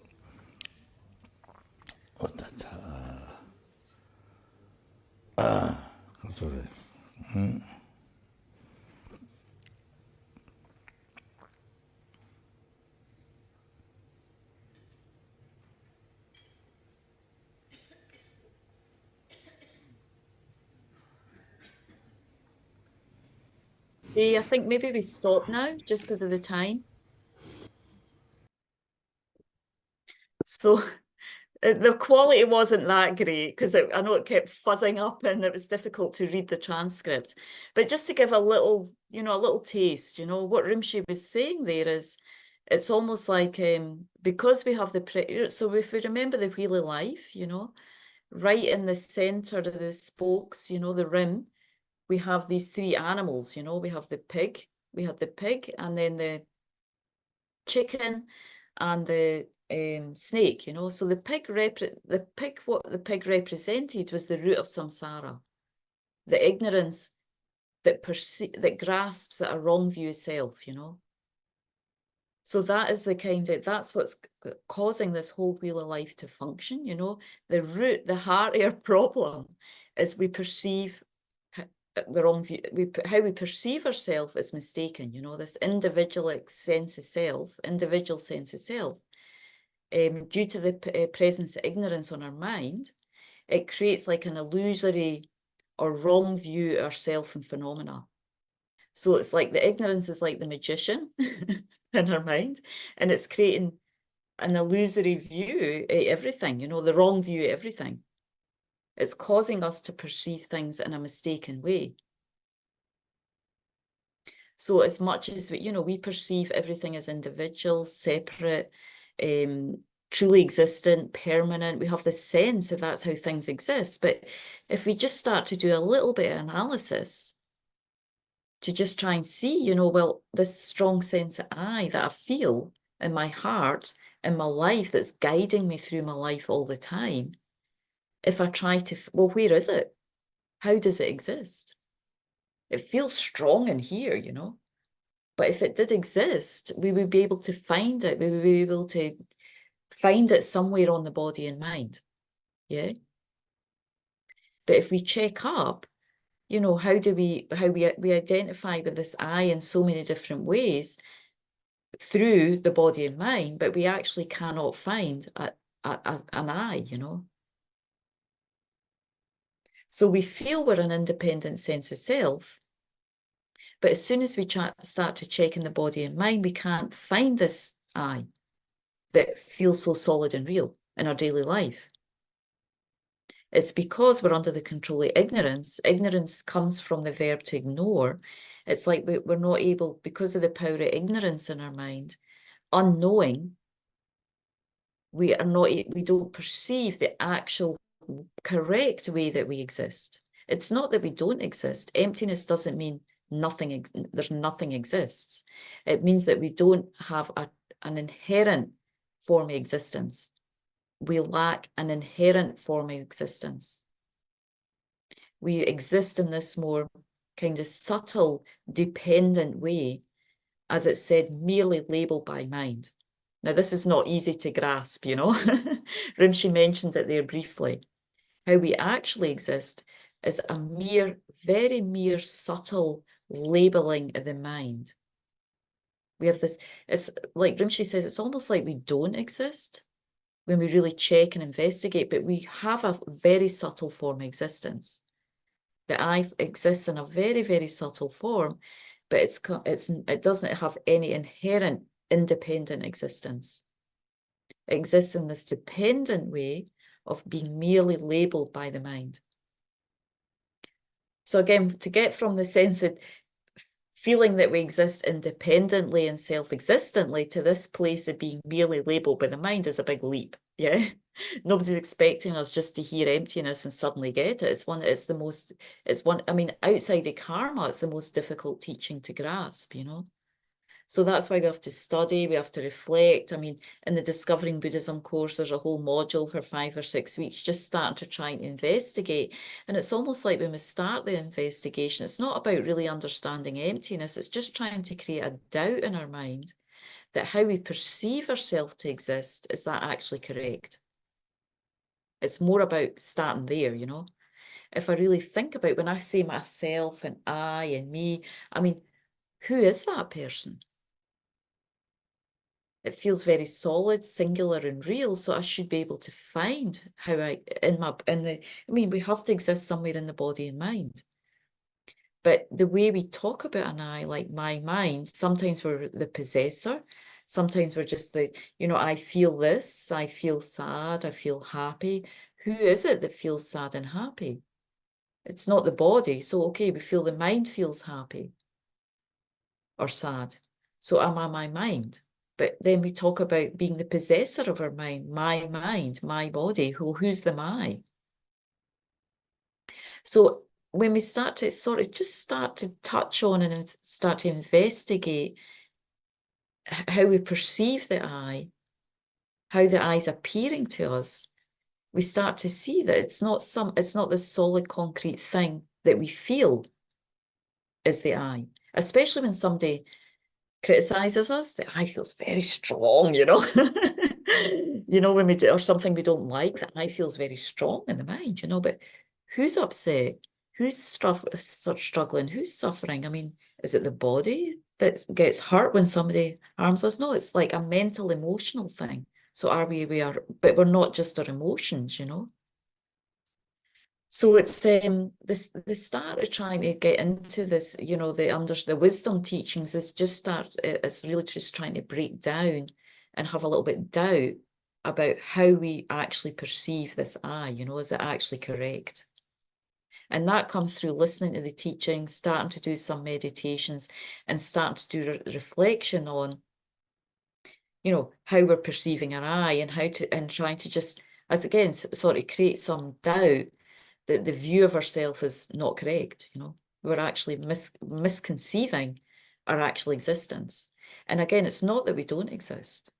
sorry. I think maybe we stop now, just because of the time. So the quality wasn't that great, because I know it kept fuzzing up and it was difficult to read the transcript. But just to give a little, a little taste, what Rinpoche was saying there is, it's almost like, because we have so if we remember the Wheel of Life, right in the center of the spokes, the rim, we have these three animals, we have the pig, and then the chicken and the snake, So the pig, what the pig represented was the root of samsara, the ignorance that grasps at a wrong view of self, So that is that's what's causing this whole wheel of life to function, you know. The root, the heart of our problem is we perceive the wrong view. How we perceive ourselves is mistaken, you know, this individual sense of self, due to the presence of ignorance on our mind, it creates like an illusory or wrong view of ourself and phenomena. So it's like the ignorance is like the magician in our mind, and it's creating an illusory view of everything, you know, the wrong view of everything. It's causing us to perceive things in a mistaken way. So as much as we, you know, we perceive everything as individual, separate, truly existent, permanent, we have this sense that that's how things exist. But if we just start to do a little bit of analysis, to just try and see, you know, well, this strong sense of I that I feel in my heart, in my life, that's guiding me through my life all the time. If I try to, well, where is it? How does it exist? It feels strong in here, you know, but if it did exist, we would be able to find it. We would be able to find it somewhere on the body and mind. Yeah. But if we check up, you know, how we identify with this I in so many different ways through the body and mind, but we actually cannot find an I, you know. So we feel we're an independent sense of self, but as soon as we start to check in the body and mind, we can't find this I that feels so solid and real in our daily life. It's because we're under the control of ignorance. Ignorance comes from the verb to ignore. It's like we're not able, because of the power of ignorance in our mind, unknowing, we don't perceive the actual correct way that we exist. It's not that we don't exist. Emptiness doesn't mean there's nothing exists. It means that we don't have an inherent form of existence. We lack an inherent form of existence. We exist in this more kind of subtle, dependent way, as it's said, merely labelled by mind. Now, this is not easy to grasp, you know. Rinpoche mentioned it there briefly. How we actually exist is a very mere subtle labelling of the mind. We have this, it's like Rinpoche says, it's almost like we don't exist when we really check and investigate, but we have a very subtle form of existence. The I exists in a very, very subtle form, but it doesn't have any inherent independent existence. It exists in this dependent way of being merely labelled by the mind. So again, to get from the sense of feeling that we exist independently and self-existently to this place of being merely labelled by the mind is a big leap. Yeah. Nobody's expecting us just to hear emptiness and suddenly get it. I mean, outside of karma, it's the most difficult teaching to grasp, you know. So that's why we have to study, we have to reflect. I mean, in the Discovering Buddhism course, there's a whole module for 5 or 6 weeks just starting to try and investigate. And it's almost like when we start the investigation, it's not about really understanding emptiness. It's just trying to create a doubt in our mind that how we perceive ourselves to exist, is that actually correct? It's more about starting there, you know. If I really think about when I say myself and I and me, I mean, who is that person? It feels very solid, singular and real. So I should be able to find how we have to exist somewhere in the body and mind. But the way we talk about an I, like my mind, sometimes we're the possessor. Sometimes we're just I feel this, I feel sad, I feel happy. Who is it that feels sad and happy? It's not the body. So, okay, we feel the mind feels happy or sad. So am I my mind? But then we talk about being the possessor of our mind, my body. Who's the my? So when we start to start to touch on and start to investigate how we perceive the I, how the I is appearing to us, we start to see that it's not this solid concrete thing that we feel is the I. Especially when somebody criticizes us, the I feels very strong, you know. You know, when we do or something we don't like, the I feels very strong in the mind, you know, but who's upset? Who's struggling? Who's suffering? I mean, is it the body that gets hurt when somebody harms us? No, it's like a mental, emotional thing. So but we're not just our emotions, you know. So it's the start of trying to get into this, you know, the wisdom teachings is it's really just trying to break down and have a little bit of doubt about how we actually perceive this I, you know, is it actually correct? And that comes through listening to the teachings, starting to do some meditations, and starting to do reflection on, you know, how we're perceiving our I, and trying to just, as again, sort of create some doubt that the view of ourselves is not correct, you know. We're actually misconceiving our actual existence. And again, it's not that we don't exist.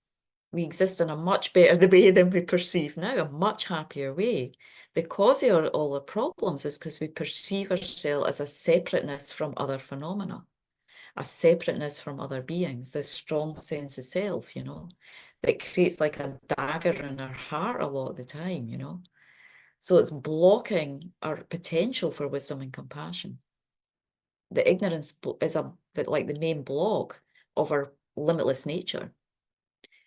We exist in a much better way than we perceive now, a much happier way. The cause of all the problems is because we perceive ourselves as a separateness from other phenomena, a separateness from other beings, this strong sense of self, you know, that creates like a dagger in our heart a lot of the time, you know. So it's blocking our potential for wisdom and compassion. The ignorance is like the main block of our limitless nature.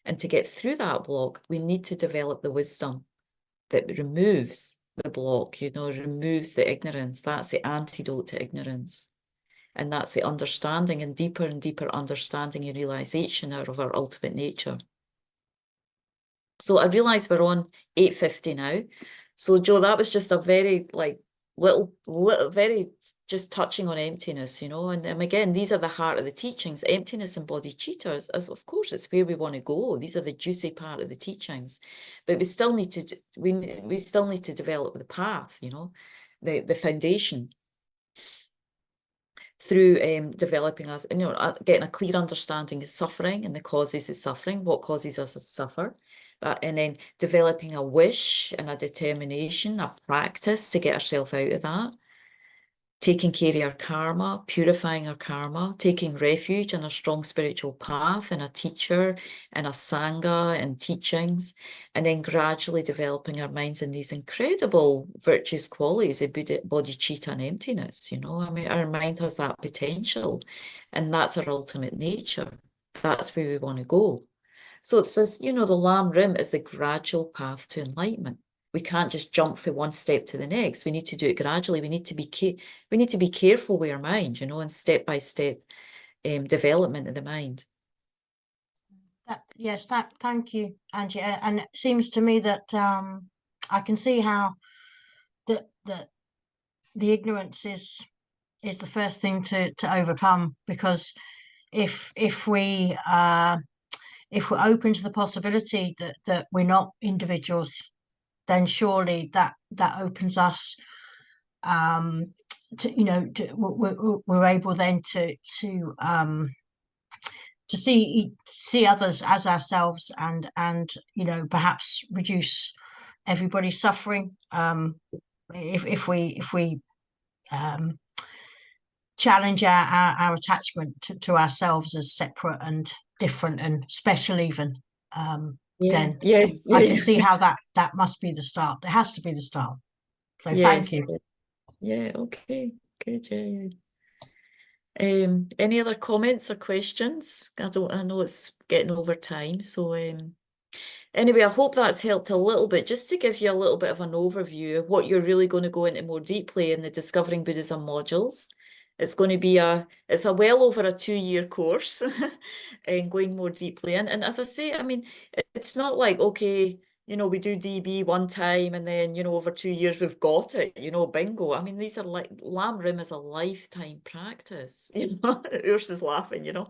And to get through that block, we need to develop the wisdom that removes the block, you know, removes the ignorance. That's the antidote to ignorance. And that's the understanding and deeper understanding and realization of our ultimate nature. So I realise we're on 8:50 now. So Joe, that was just a very like little very just touching on emptiness, you know, and again, these are the heart of the teachings. Emptiness and bodhicitta, as of course it's where we want to go. These are the juicy part of the teachings, but we still need to we still need to develop the path, you know, the foundation through developing us, you know, getting a clear understanding of suffering and the causes of suffering, what causes us to suffer, and then developing a wish and a determination, a practice to get ourselves out of that, taking care of our karma, purifying our karma, taking refuge in a strong spiritual path and a teacher and a sangha and teachings, and then gradually developing our minds in these incredible virtuous qualities of bodhicitta and emptiness, you know. I mean, our mind has that potential, and that's our ultimate nature. That's where we want to go. So it says, you know, the Lam Rim is the gradual path to enlightenment. We can't just jump from one step to the next. We need to do it gradually. We need to be careful with our mind, you know, and step by step development of the mind. Thank you, Angie. And it seems to me that I can see how the ignorance is the first thing to overcome, because if we're open to the possibility that we're not individuals, then surely that opens us to, you know, we're able then to see others as ourselves, and you know, perhaps reduce everybody's suffering if we challenge our attachment to ourselves as separate and different and special even. Then yes, I can see how that must be the start. It has to be the start. So thank you. Yeah, okay, good. Any other comments or questions? I know it's getting over time, so anyway, I hope that's helped a little bit, just to give you a little bit of an overview of what you're really going to go into more deeply in the Discovering Buddhism modules. It's going to be it's a well over a 2-year course and going more deeply in. And as I say, I mean, it's not like, okay, you know, we do DB one time and then, you know, over 2 years we've got it, you know, bingo. I mean, these are like, Lam Rim is a lifetime practice, you know. Urs is laughing, you know.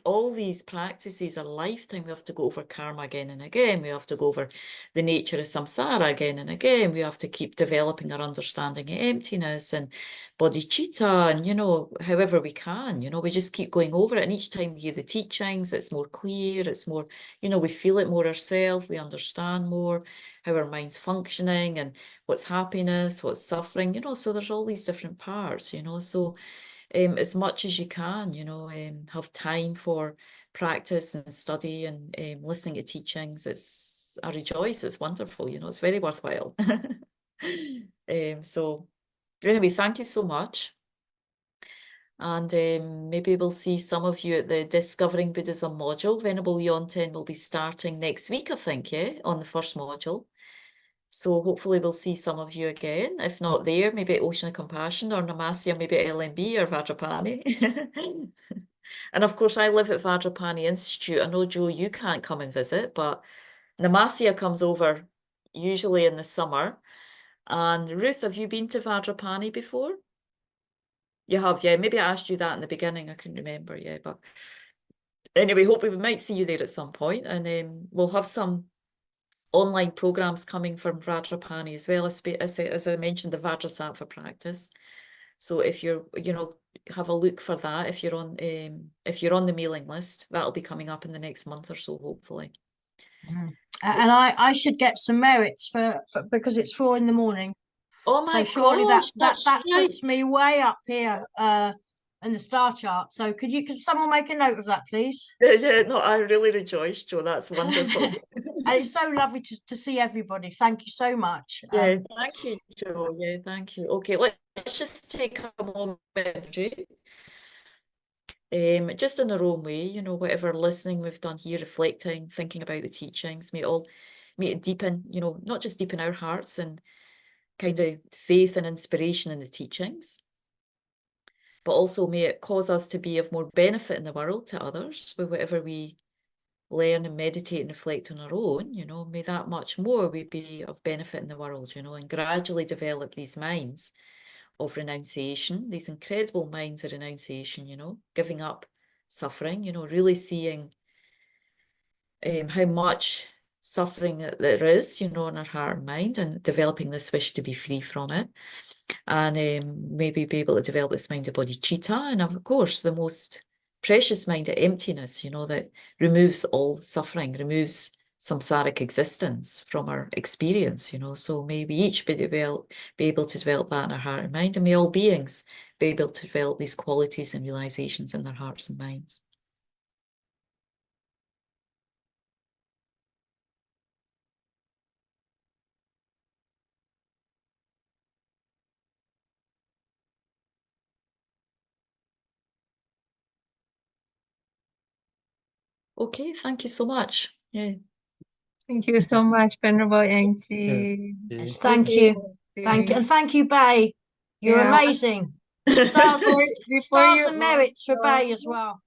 All these practices are lifetime. We have to go over karma again and again. We have to go over the nature of samsara again and again. We have to keep developing our understanding of emptiness and bodhicitta, and, you know, however we can, you know, we just keep going over it. And each time we hear the teachings, it's more clear, it's more, you know, we feel it more ourselves, we understand more how our mind's functioning and what's happiness, what's suffering, you know. So there's all these different parts, you know. So as much as you can, you know, have time for practice and study and listening to teachings. I rejoice, it's wonderful, you know, it's very worthwhile. So anyway, thank you so much. And maybe we'll see some of you at the Discovering Buddhism module. Venerable Yonten will be starting next week, I think, yeah, on the first module. So hopefully we'll see some of you again. If not there, maybe at Ocean of Compassion or Namasya, maybe at LMB or Vajrapani. And of course, I live at Vajrapani Institute. I know, Joe, you can't come and visit, but Namasya comes over usually in the summer. And Ruth, have you been to Vajrapani before? You have, yeah. Maybe I asked you that in the beginning. I couldn't remember, yeah. But anyway, hope we might see you there at some point. And we'll have some online programs coming from Vajrapani as well, as I mentioned, the Vajrasattva practice. So if you're, you know, have a look for that. If you're on the mailing list, that'll be coming up in the next month or so, hopefully. And I should get some merits for because it's 4 a.m. Oh my So surely gosh, that right. puts me way up here in the star chart. So could someone make a note of that, please? Yeah, no, I really rejoice, Joe. That's wonderful. And it's so lovely to see everybody. Thank you so much. Yeah, thank you, Joe. Yeah, thank you. Okay, let's just take a moment, Joe. Just in our own way, you know, whatever listening we've done here, reflecting, thinking about the teachings, may it deepen, you know, not just deepen our hearts and kind of faith and inspiration in the teachings, but also may it cause us to be of more benefit in the world to others with whatever we learn and meditate and reflect on our own, you know, may that much more we be of benefit in the world, you know, and gradually develop these minds of renunciation, these incredible minds of renunciation, you know, giving up suffering, you know, really seeing how much suffering there is, you know, in our heart and mind, and developing this wish to be free from it. And maybe be able to develop this mind of bodhicitta, and of course the most precious mind of emptiness, you know, that removes all suffering, removes samsaric existence from our experience, you know. So may we each be able to develop that in our heart and mind, and may all beings be able to develop these qualities and realizations in their hearts and minds. Okay, thank you so much. Yeah. Thank you so much, Venerable Angie. Yes, thank you. Thank you. And thank you, Bay. You're Yeah. amazing. Stars Before stars you and merits for go, Bay as well.